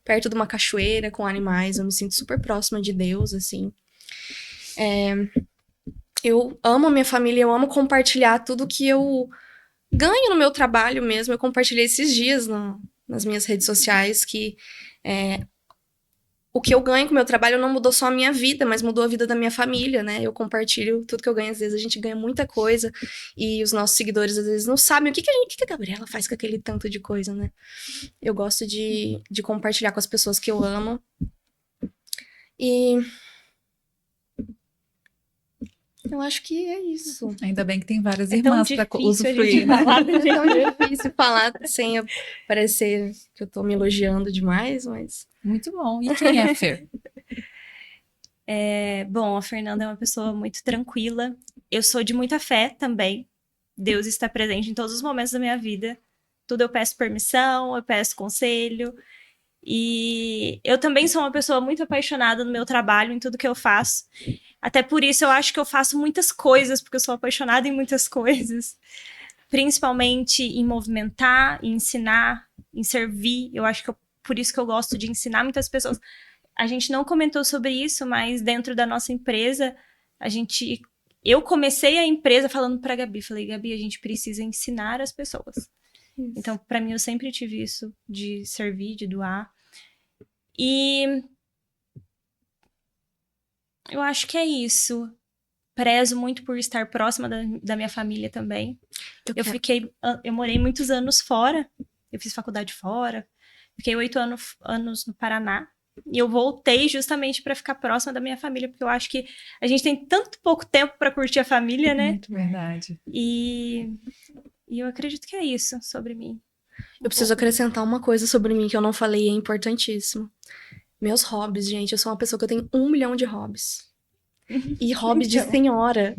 perto de uma cachoeira com animais. Eu me sinto super próxima de Deus, assim. Eu amo a minha família, eu amo compartilhar tudo que eu ganho no meu trabalho mesmo. Eu compartilhei esses dias nas minhas redes sociais que o que eu ganho com o meu trabalho não mudou só a minha vida, mas mudou a vida da minha família, né? Eu compartilho tudo que eu ganho. Às vezes a gente ganha muita coisa e os nossos seguidores às vezes não sabem o que a Gabriela faz com aquele tanto de coisa, né? Eu gosto de compartilhar com as pessoas que eu amo. E eu acho que é isso. Ainda bem que tem várias É tão irmãs para difícil a usufruir, gente né? falar da É gente. tão difícil falar sem parecer que eu tô me elogiando demais, mas... Muito bom. E quem é Fer? Bom, a Fernanda é uma pessoa muito tranquila. Eu sou de muita fé também. Deus está presente em todos os momentos da minha vida. Tudo eu peço permissão, eu peço conselho. E eu também sou uma pessoa muito apaixonada no meu trabalho, em tudo que eu faço. Até por isso eu acho que eu faço muitas coisas, porque eu sou apaixonada em muitas coisas. Principalmente em movimentar, em ensinar, em servir. Eu acho que por isso que eu gosto de ensinar muitas pessoas. A gente não comentou sobre isso, mas dentro da nossa empresa, eu comecei a empresa falando para a Gabi, falei, Gabi, a gente precisa ensinar as pessoas. Então, para mim, eu sempre tive isso de servir, de doar. E eu acho que é isso. Prezo muito por estar próxima da minha família também. Eu morei muitos anos fora. Eu fiz faculdade fora. Fiquei 8 anos no Paraná. E eu voltei justamente para ficar próxima da minha família, porque eu acho que a gente tem tanto pouco tempo para curtir a família, né? Muito verdade. E eu acredito que é isso sobre mim. Eu preciso acrescentar uma coisa sobre mim que eu não falei e é importantíssimo. Meus hobbies, gente. Eu sou uma pessoa que eu tenho 1 milhão de hobbies. E hobby de senhora.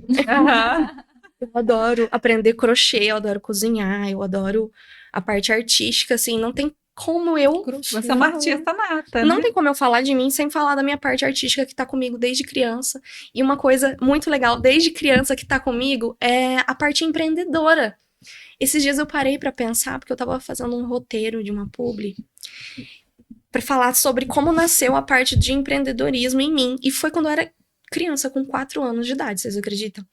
Eu adoro aprender crochê, eu adoro cozinhar, eu adoro a parte artística, assim, não tem como eu... Você é uma artista nata, Não né? tem como eu falar de mim sem falar da minha parte artística que tá comigo desde criança. E uma coisa muito legal, desde criança que tá comigo, é a parte empreendedora. Esses dias eu parei pra pensar, porque eu tava fazendo um roteiro de uma publi, pra falar sobre como nasceu a parte de empreendedorismo em mim. E foi quando eu era criança, com 4 anos de idade, vocês acreditam?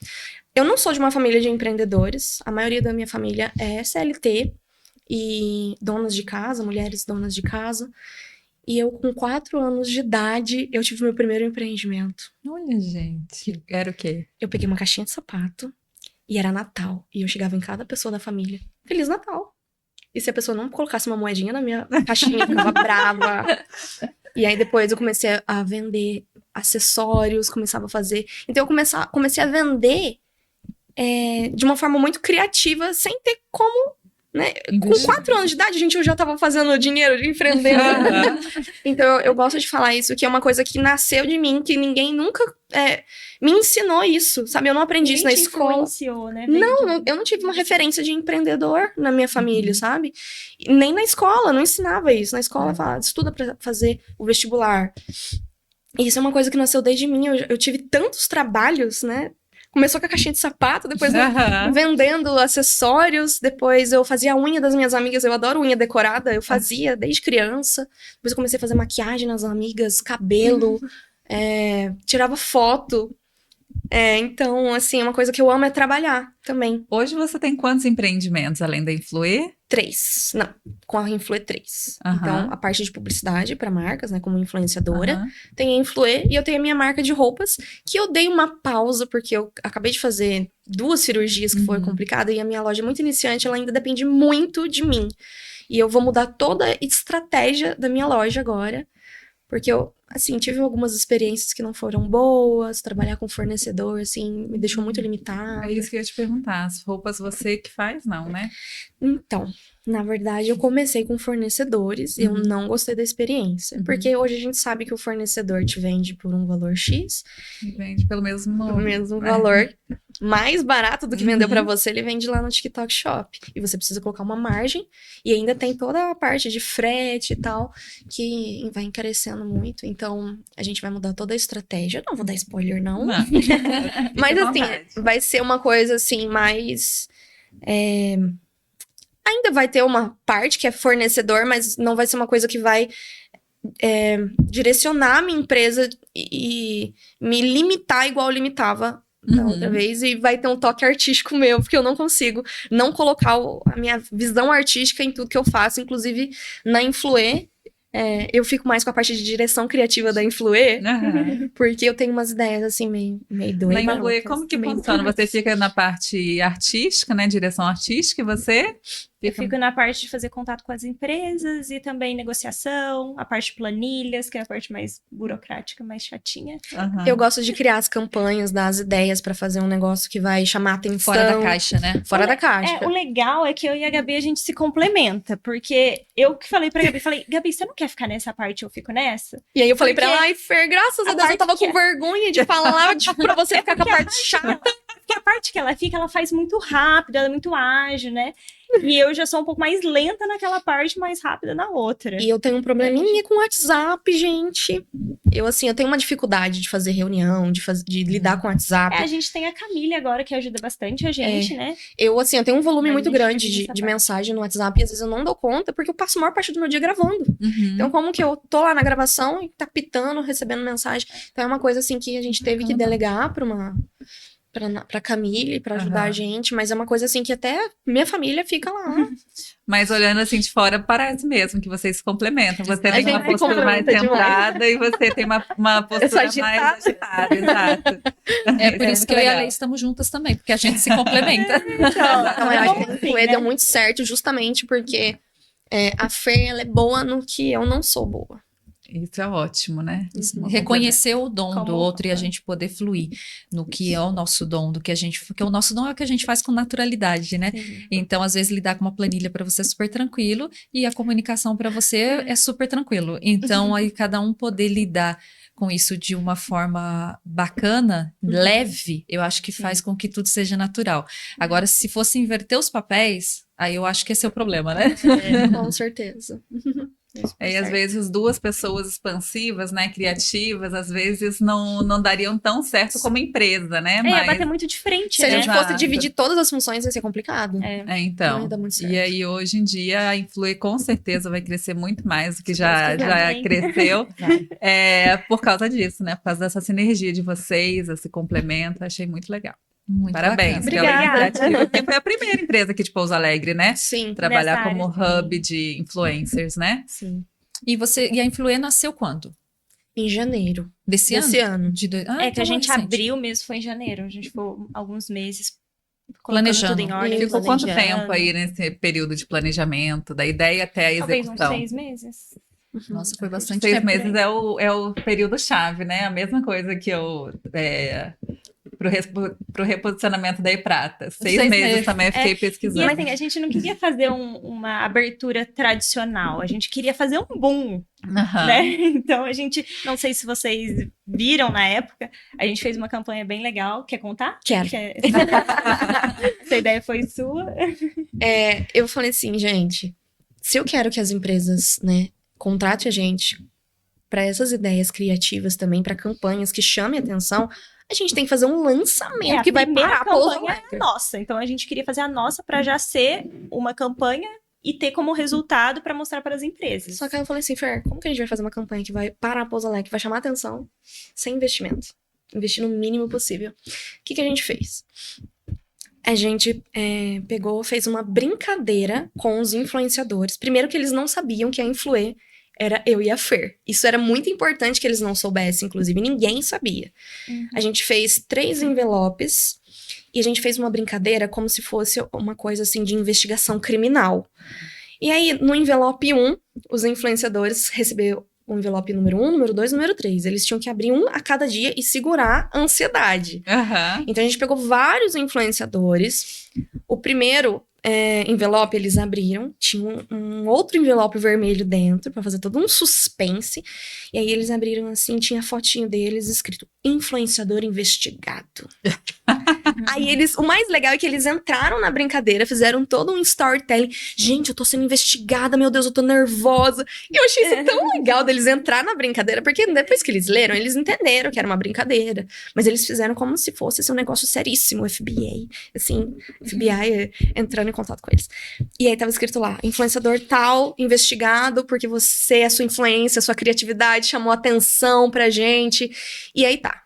Eu não sou de uma família de empreendedores, a maioria da minha família é CLT e donas de casa, mulheres donas de casa. E eu, com 4 anos de idade, eu tive meu primeiro empreendimento. Olha, gente. Era o quê? Eu peguei uma caixinha de sapato e era Natal. E eu chegava em cada pessoa da família, Feliz Natal. E se a pessoa não colocasse uma moedinha na minha caixinha, eu ficava brava. E aí depois eu comecei a vender acessórios, começava a fazer... Então eu comecei a vender de uma forma muito criativa, sem ter como... Né? Com 4 anos de idade, gente, eu já tava fazendo dinheiro de empreender. Então, eu gosto de falar isso, que é uma coisa que nasceu de mim, que ninguém nunca me ensinou isso, sabe? Eu não aprendi isso na escola. Influenciou, né? Não, eu não tive uma referência de empreendedor na minha família, sabe? E nem na escola, não ensinava isso. Na escola, falava, estuda pra fazer o vestibular. E isso é uma coisa que nasceu desde mim. Eu tive tantos trabalhos, né? Começou com a caixinha de sapato, depois vendendo acessórios, depois eu fazia a unha das minhas amigas, eu adoro unha decorada, eu fazia desde criança. Depois eu comecei a fazer maquiagem nas amigas, cabelo, tirava foto. Então, assim, uma coisa que eu amo é trabalhar também. Hoje você tem quantos empreendimentos além da Influê? 3. Não, com a Influê 3. Então, a parte de publicidade para marcas, né, como influenciadora. Tem a Influê e eu tenho a minha marca de roupas, que eu dei uma pausa, porque eu acabei de fazer 2 cirurgias que foi complicada, e a minha loja é muito iniciante, ela ainda depende muito de mim. E eu vou mudar toda a estratégia da minha loja agora, porque eu, assim, tive algumas experiências que não foram boas, trabalhar com fornecedor, assim, me deixou muito limitada. É isso que eu ia te perguntar, as roupas você que faz, não, né? Então, na verdade, eu comecei com fornecedores e eu não gostei da experiência. Porque hoje a gente sabe que o fornecedor te vende por um valor X. Vende pelo mesmo Valor mais barato do que vendeu pra você, ele vende lá no TikTok Shop. E você precisa colocar uma margem. E ainda tem toda a parte de frete e tal, que vai encarecendo muito. Então, a gente vai mudar toda a estratégia. Eu não vou dar spoiler, não. Mas, assim, vai ser uma coisa, assim, mais... Ainda vai ter uma parte que é fornecedor, mas não vai ser uma coisa que vai direcionar a minha empresa e me limitar igual limitava da outra vez. E vai ter um toque artístico meu, porque eu não consigo não colocar a minha visão artística em tudo que eu faço, inclusive na Influê. Eu fico mais com a parte de direção criativa da Influê, porque eu tenho umas ideias, assim, meio doidas. Na Influê, como que funciona? Você fica na parte artística, né? Direção artística, e você? Eu fico na parte de fazer contato com as empresas e também negociação, a parte de planilhas, que é a parte mais burocrática, mais chatinha. Eu gosto de criar as campanhas, dar as ideias pra fazer um negócio que vai chamar atenção. Fora da caixa, né? Fora da caixa. O legal é que eu e a Gabi, a gente se complementa, porque eu que falei pra Gabi, Gabi, você não quer ficar nessa parte, eu fico nessa? E aí eu falei pra ela, ai, Fer, graças a Deus, eu tava com vergonha de falar, tipo, pra você ficar com a parte chata. Porque a parte que ela fica, ela faz muito rápido, ela é muito ágil, né? E eu já sou um pouco mais lenta naquela parte, mais rápida na outra. E eu tenho um probleminha com o WhatsApp, gente. Eu tenho uma dificuldade de fazer reunião, de lidar com o WhatsApp. A gente tem a Camille agora, que ajuda bastante a gente, né? Eu tenho um volume muito grande de mensagem no WhatsApp, e às vezes eu não dou conta, porque eu passo a maior parte do meu dia gravando. Então, como que eu tô lá na gravação e tá pitando, recebendo mensagem? Então, é uma coisa, assim, que a gente teve que delegar pra Camille, pra ajudar a gente, mas é uma coisa assim que até minha família fica lá. Mas olhando assim de fora, parece mesmo que vocês se complementam. Você tem uma se postura mais centrada e você tem uma postura mais agitada, exato. É por isso que eu e a Lei estamos juntas também, porque a gente se complementa. Então, eu acho que a Influê deu muito certo justamente porque a Fer, ela é boa no que eu não sou boa. Isso é ótimo, né? Reconhecer o dom Como- do outro e a gente poder fluir no que é o nosso dom, do que a gente, porque o nosso dom é o que a gente faz com naturalidade, né? Sim. Então, às vezes, lidar com uma planilha para você é super tranquilo e a comunicação para você é super tranquilo. Então, aí cada um poder lidar com isso de uma forma bacana, leve, eu acho que faz com que tudo seja natural. Agora, se fosse inverter os papéis, aí eu acho que esse é o problema, né? Com certeza. E às vezes duas pessoas expansivas, né, criativas, às vezes não dariam tão certo como empresa, né? Ia bater muito de frente, Se a né? gente fosse Exato. dividir todas as funções, ia ser complicado. É, então. Não ia dar muito certo. E aí, hoje em dia, a Influi com certeza vai crescer muito mais do que Se já, Deus quiser. já Amém. cresceu. Por causa disso, né? Por causa dessa sinergia de vocês, esse complemento. Achei muito legal. Muito Parabéns bacana. pela Obrigada. iniciativa. Porque foi a primeira empresa aqui de Pouso Alegre, né? Sim. Trabalhar Nessa como área, hub de influencers, né? Sim. E a Influê nasceu quando? Em janeiro Desse desse ano? ano. De dois... É que então a gente recente. abriu mesmo, foi em janeiro. A gente ficou alguns meses Planejando. colocando tudo em ordem. Ficou quanto planejando. tempo aí nesse período de planejamento, da ideia até a Talvez uns execução? 6 meses. Nossa, foi bastante 6 tempo. meses é o período chave, né? A mesma coisa que eu pro reposicionamento da E-Prata. 6 6 meses meses. também eu fiquei E pesquisando. assim, a gente não queria fazer uma abertura tradicional, a gente queria fazer um boom, Aham. né? Então a gente, não sei se vocês viram na época, a gente fez uma campanha bem legal. Quer contar? Quero. Essa ideia foi sua? Eu falei assim, gente, se eu quero que as empresas, né, contratem a gente para essas ideias criativas também, para campanhas que chamem atenção, a gente tem que fazer um lançamento a que vai primeira parar a Pouso campanha Alegre. é a nossa, então a gente queria fazer a nossa para já ser uma campanha e ter como resultado para mostrar para as empresas. Só que aí eu falei assim, Fer, como que a gente vai fazer uma campanha que vai parar a Pouso Alegre, que vai chamar atenção, sem investimento? Investir no mínimo possível. O que a gente fez? A gente fez uma brincadeira com os influenciadores. Primeiro que eles não sabiam que a Influê era eu e a Fer. Isso era muito importante que eles não soubessem, inclusive. Ninguém sabia. A gente fez 3 envelopes e a gente fez uma brincadeira como se fosse uma coisa assim de investigação criminal. E aí, no envelope 1, os influenciadores receberam o envelope número 1, número 2, número 3. Eles tinham que abrir um a cada dia e segurar a ansiedade. Aham. Então, a gente pegou vários influenciadores. O primeiro envelope eles abriram, tinha um outro envelope vermelho dentro, pra fazer todo um suspense. E aí, eles abriram assim, tinha a fotinho deles escrito influenciador investigado. Aí o mais legal é que eles entraram na brincadeira, fizeram todo um storytelling. Gente, eu tô sendo investigada, meu Deus, eu tô nervosa. E eu achei isso tão legal deles entrar na brincadeira, porque depois que eles leram, eles entenderam que era uma brincadeira. Mas eles fizeram como se fosse assim, um negócio seríssimo, FBI. Assim, FBI entrando em contato com eles. E aí tava escrito lá, influenciador tal, investigado, porque você, a sua influência, a sua criatividade chamou atenção pra gente. E aí tá.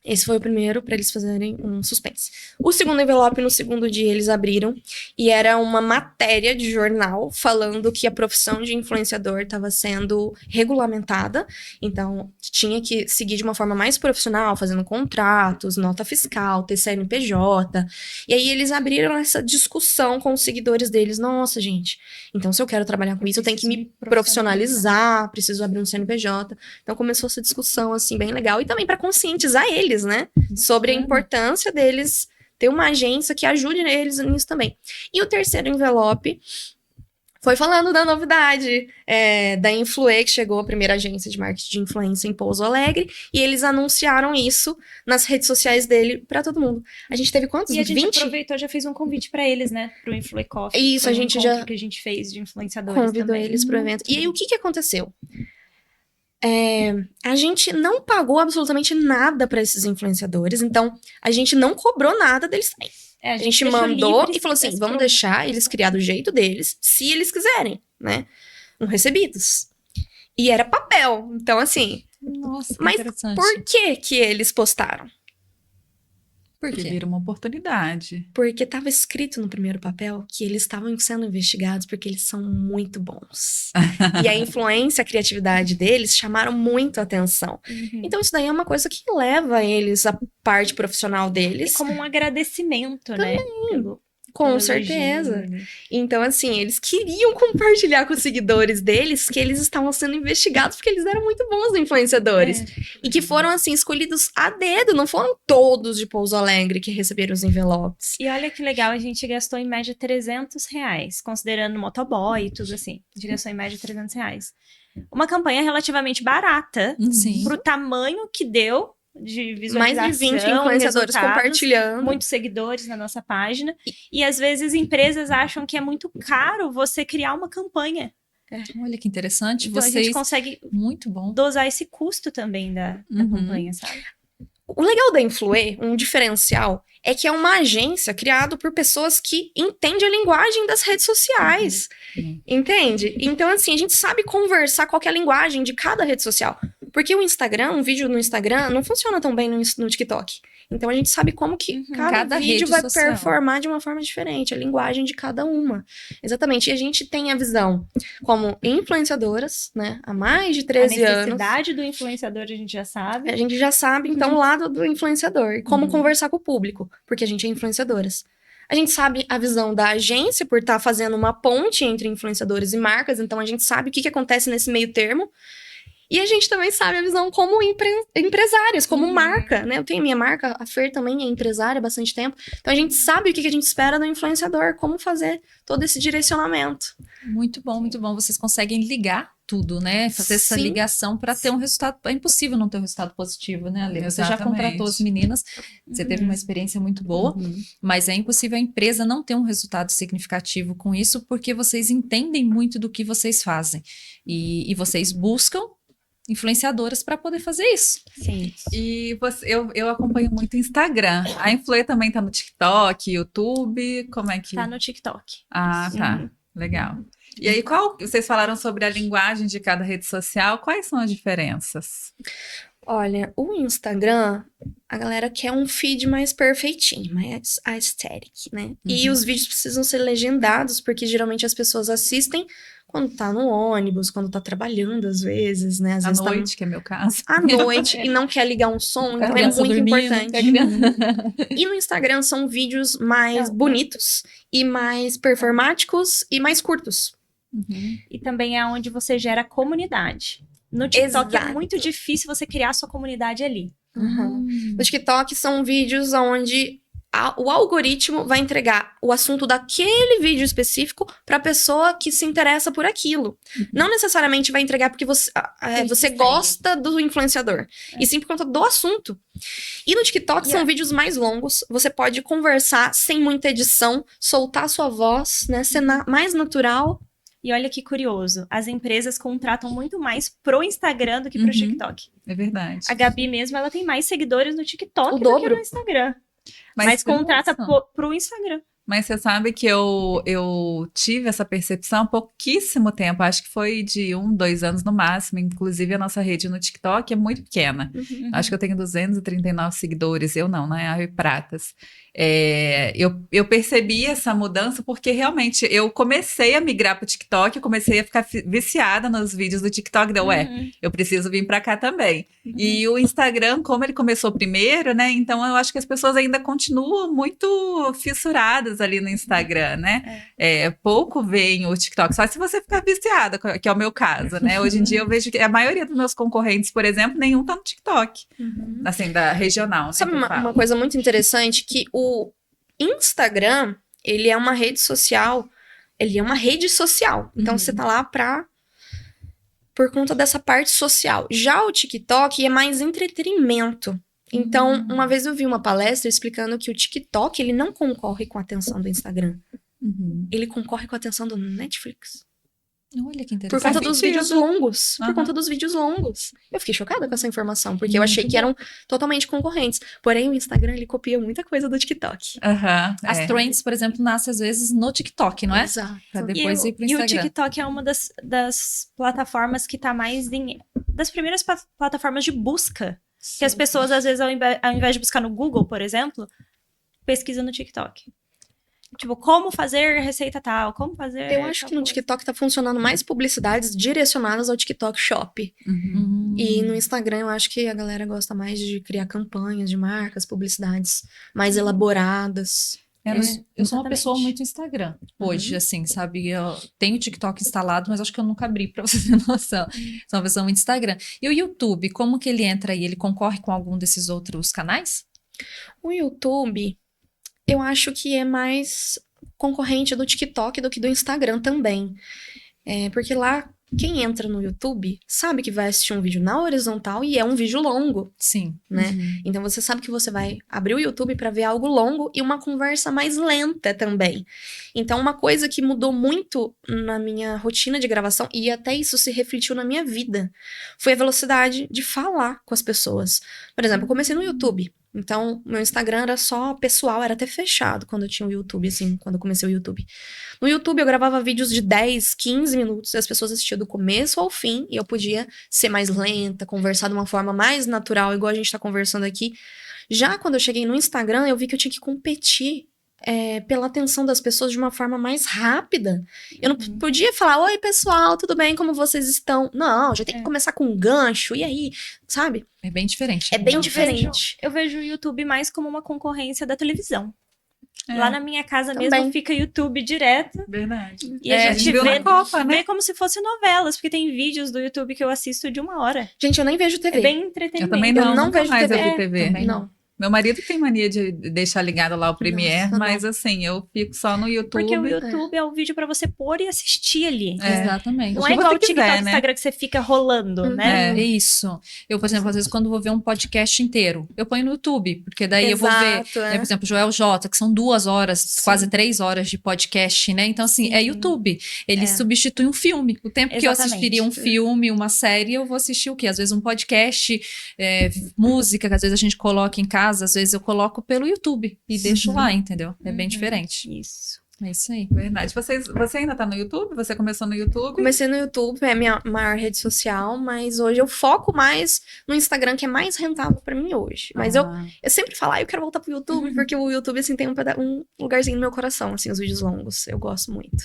Esse foi o primeiro para eles fazerem um suspense. O segundo envelope, no segundo dia, eles abriram e era uma matéria de jornal falando que a profissão de influenciador estava sendo regulamentada. Então, tinha que seguir de uma forma mais profissional, fazendo contratos, nota fiscal, ter CNPJ. E aí eles abriram essa discussão com os seguidores deles. Nossa, gente, então se eu quero trabalhar com isso, eu tenho que me profissionalizar, preciso abrir um CNPJ. Então começou essa discussão, assim, bem legal. E também para conscientizar eles, né? Sobre a importância deles ter uma agência que ajude eles nisso também. E o terceiro envelope foi falando da novidade da Influê, que chegou a primeira agência de marketing de influência em Pouso Alegre, e eles anunciaram isso nas redes sociais dele pra todo mundo. A gente teve quantos? E a gente 20? aproveitou, já fez um convite pra eles, né? Pro Influe Coffee. Isso, Foi a gente encontro já que a gente fez de influenciadores convidou também. eles pro evento. E aí, o que aconteceu? A gente não pagou absolutamente nada pra esses influenciadores, então a gente não cobrou nada deles também. A A gente deixou mandou livre e falou assim, esse vamos produto. deixar eles criar do jeito deles, se eles quiserem, né? Não recebidos. E era papel, então assim, Nossa, que Mas interessante. por que eles postaram? Por Que quê? vira uma oportunidade. Porque estava escrito no primeiro papel que eles estavam sendo investigados porque eles são muito bons. E a influência, a criatividade deles chamaram muito a atenção. Uhum. Então isso daí é uma coisa que leva eles à parte profissional E deles. como um agradecimento, né? Com certeza. Então, assim, eles queriam compartilhar com os seguidores deles que eles estavam sendo investigados porque eles eram muito bons influenciadores. E que foram, assim, escolhidos a dedo. Não foram todos de Pouso Alegre que receberam os envelopes. E olha que legal, a gente gastou em média R$300, considerando motoboy e tudo assim. A gente gastou em média R$300. Uma campanha relativamente barata, Sim. pro tamanho que deu de visualização. Mais de 20 influenciadores compartilhando. Muitos seguidores na nossa página. E às vezes empresas acham que é muito caro você criar uma campanha. Olha que interessante. Então a Vocês... gente consegue Muito bom. dosar esse custo também da campanha, sabe? O legal da Influê, um diferencial, é que é uma agência criada por pessoas que entendem a linguagem das redes sociais. Entende? Então, assim, a gente sabe conversar qual que é a linguagem de cada rede social. Porque o Instagram, um vídeo no Instagram, não funciona tão bem no TikTok. Então, a gente sabe como que cada vídeo rede vai social. performar de uma forma diferente, a linguagem de cada uma. Exatamente. E a gente tem a visão como influenciadoras, né? Há mais de 13 A anos. necessidade do influenciador a gente já sabe. A gente já sabe, então, o lado do influenciador. E como conversar com o público, porque a gente é influenciadoras. A gente sabe a visão da agência por estar fazendo uma ponte entre influenciadores e marcas, então a gente sabe o que acontece nesse meio termo. E a gente também sabe a visão como empresárias, como marca, né? Eu tenho minha marca, a Fer também é empresária há bastante tempo. Então a gente sabe o que a gente espera do influenciador, como fazer todo esse direcionamento. Muito bom, muito bom. Vocês conseguem ligar tudo, né? Fazer essa Sim. ligação para ter um resultado. É impossível não ter um resultado positivo, né, Ale? Você já Exatamente. contratou as meninas, você teve uma experiência muito boa, mas é impossível a empresa não ter um resultado significativo com isso, porque vocês entendem muito do que vocês fazem. E vocês buscam influenciadoras para poder fazer isso. Sim. E eu acompanho muito o Instagram. A Influê também tá no TikTok, YouTube, como é que... Tá no TikTok. Ah, tá. Legal. E aí, vocês falaram sobre a linguagem de cada rede social, quais são as diferenças? Olha, o Instagram, a galera quer um feed mais perfeitinho, mais aesthetic, né? E os vídeos precisam ser legendados, porque geralmente as pessoas assistem quando tá no ônibus, quando tá trabalhando, às vezes, né? Às À vezes noite, que é meu caso. à noite e não quer ligar um som, então é muito importante. E no Instagram são vídeos mais bonitos e mais performáticos e mais curtos. E também é onde você gera comunidade. No TikTok é Exato. muito difícil você criar sua comunidade ali. No TikTok são vídeos onde o algoritmo vai entregar o assunto daquele vídeo específico para a pessoa que se interessa por aquilo. Não necessariamente vai entregar porque você gosta do influenciador, e sim por conta do assunto. E no TikTok são vídeos mais longos, você pode conversar sem muita edição, soltar sua voz, né, ser mais natural. E olha que curioso, as empresas contratam muito mais pro Instagram do que pro TikTok. É verdade. A Gabi mesmo, ela tem mais seguidores no TikTok O do dobro. que no Instagram. Mas contrata pro Instagram. Mas você sabe que eu tive essa percepção há pouquíssimo tempo, acho que foi de 2 anos no máximo, inclusive a nossa rede no TikTok é muito pequena. Acho que eu tenho 239 seguidores, eu não, né? A Pratas. Eu percebi essa mudança porque realmente eu comecei a migrar pro TikTok, eu comecei a ficar viciada nos vídeos do TikTok, eu preciso vir pra cá também. E o Instagram, como ele começou primeiro, né? Então eu acho que as pessoas ainda continuam muito fissuradas ali no Instagram, né? Pouco veem o TikTok, só se você ficar viciada, que é o meu caso, né? Hoje em dia eu vejo que a maioria dos meus concorrentes, por exemplo, nenhum tá no TikTok, assim, da regional, né? Sabe uma coisa muito interessante? Que o Instagram, ele é uma rede social, Então, você tá lá por conta dessa parte social. Já o TikTok é mais entretenimento. Então, uma vez eu vi uma palestra explicando que o TikTok, ele não concorre com a atenção do Instagram. Ele concorre com a atenção do Netflix. Olha que interessante. Por conta dos vídeos longos. Uhum. Por conta dos vídeos longos. Eu fiquei chocada com essa informação, porque eu achei que eram totalmente concorrentes. Porém, o Instagram, ele copia muita coisa do TikTok. As trends, por exemplo, nascem às vezes no TikTok, não é? Exato. Pra depois ir pro E o Instagram. TikTok é uma das plataformas que tá mais das primeiras plataformas de busca. Que as pessoas, às vezes, ao invés de buscar no Google, por exemplo, pesquisam no TikTok. Tipo, como fazer receita tal, como fazer... Eu acho que no TikTok tá funcionando mais publicidades direcionadas ao TikTok Shop. E no Instagram eu acho que a galera gosta mais de criar campanhas de marcas, publicidades mais elaboradas. Eu sou uma pessoa exatamente. muito Instagram hoje, assim, sabe? Eu tenho o TikTok instalado, mas acho que eu nunca abri pra você ter noção. Sou uma pessoa muito Instagram. E o YouTube, como que ele entra aí? Ele concorre com algum desses outros canais? O YouTube, eu acho que é mais concorrente do TikTok do que do Instagram também. Porque lá, quem entra no YouTube sabe que vai assistir um vídeo na horizontal e é um vídeo longo, Sim. né? Então você sabe que você vai abrir o YouTube para ver algo longo e uma conversa mais lenta também. Então uma coisa que mudou muito na minha rotina de gravação e até isso se refletiu na minha vida foi a velocidade de falar com as pessoas. Por exemplo, eu comecei no YouTube. Então, meu Instagram era só pessoal, era até fechado quando eu tinha o YouTube, assim, quando eu comecei o YouTube. No YouTube eu gravava vídeos de 10, 15 minutos, e as pessoas assistiam do começo ao fim, e eu podia ser mais lenta, conversar de uma forma mais natural, igual a gente tá conversando aqui. Já quando eu cheguei no Instagram, eu vi que eu tinha que competir pela atenção das pessoas de uma forma mais rápida. Eu não podia falar, oi pessoal, tudo bem, como vocês estão? Não, já tem que começar com um gancho, e aí, sabe? É bem diferente. É bem Não, diferente. Eu vejo o YouTube mais como uma concorrência da televisão. É. Lá na minha casa Também. mesmo fica YouTube direto. Verdade. E a gente viu vê, na Copa, né? vê como se fosse novelas, porque tem vídeos do YouTube que eu assisto de 1 hora. Gente, eu nem vejo TV. É bem Eu entretenimento. também não, Eu não nunca vejo mais TV. eu vi TV. Também Não. Meu marido tem mania de deixar ligado lá o Premiere, Nossa, mas assim, eu fico só no YouTube. Porque o YouTube é o vídeo pra você pôr e assistir ali. Exatamente. Não O é que igual você o TikTok quiser, e né? Instagram que você fica rolando, né? É isso. Eu, por exemplo, às vezes quando vou ver um podcast inteiro, eu ponho no YouTube, porque daí eu vou ver, Exato, né, por exemplo, Joel J, que são 2 horas, quase 3 horas de podcast, né? Então, assim, é YouTube. Ele substitui um filme. O tempo que eu Exatamente. assistiria um filme, uma série, eu vou assistir o quê? Às vezes um podcast, música, que às vezes a gente coloca em casa, às vezes eu coloco pelo YouTube e deixo lá, entendeu? É bem diferente. Isso. É isso aí. Verdade. Você ainda tá no YouTube? Você começou no YouTube? Comecei no YouTube, é a minha maior rede social, mas hoje eu foco mais no Instagram, que é mais rentável pra mim hoje. Mas eu sempre falo, eu quero voltar pro YouTube, porque o YouTube, assim, tem um lugarzinho no meu coração, assim, os vídeos longos. Eu gosto muito.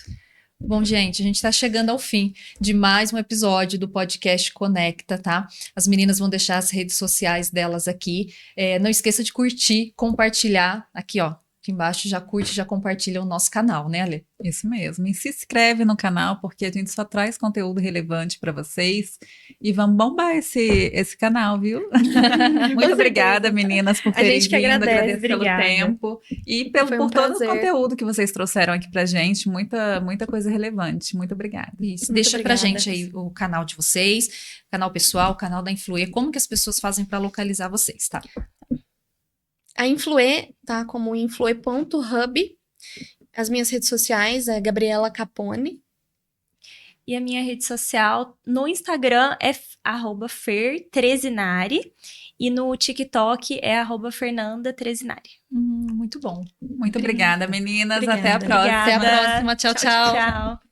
Bom, gente, a gente está chegando ao fim de mais um episódio do podcast Conecta, tá? As meninas vão deixar as redes sociais delas aqui. Não esqueça de curtir, compartilhar. Aqui, ó. Aqui embaixo já curte, já compartilha o nosso canal, né, Ale? Isso mesmo. E se inscreve no canal, porque a gente só traz conteúdo relevante para vocês. E vamos bombar esse canal, viu? Muito obrigada, meninas, por terem gente que vindo. agradece, Agradeço pelo obrigada. tempo. E Foi um por todo o prazer. conteúdo que vocês trouxeram aqui pra gente. Muita coisa relevante. Muito obrigada. Isso. Muito Deixa pra obrigada. gente aí o canal de vocês, canal pessoal, o canal da Influê, como que as pessoas fazem para localizar vocês, tá? A Influê tá como influê.hub. As minhas redes sociais é Gabriela Capone. E a minha rede social no Instagram é @fer13nari e no TikTok é @fernanda13nari. Muito bom. Muito obrigada, meninas. Obrigada. Até a próxima. Até a Obrigada. próxima. Tchau, tchau. Tchau.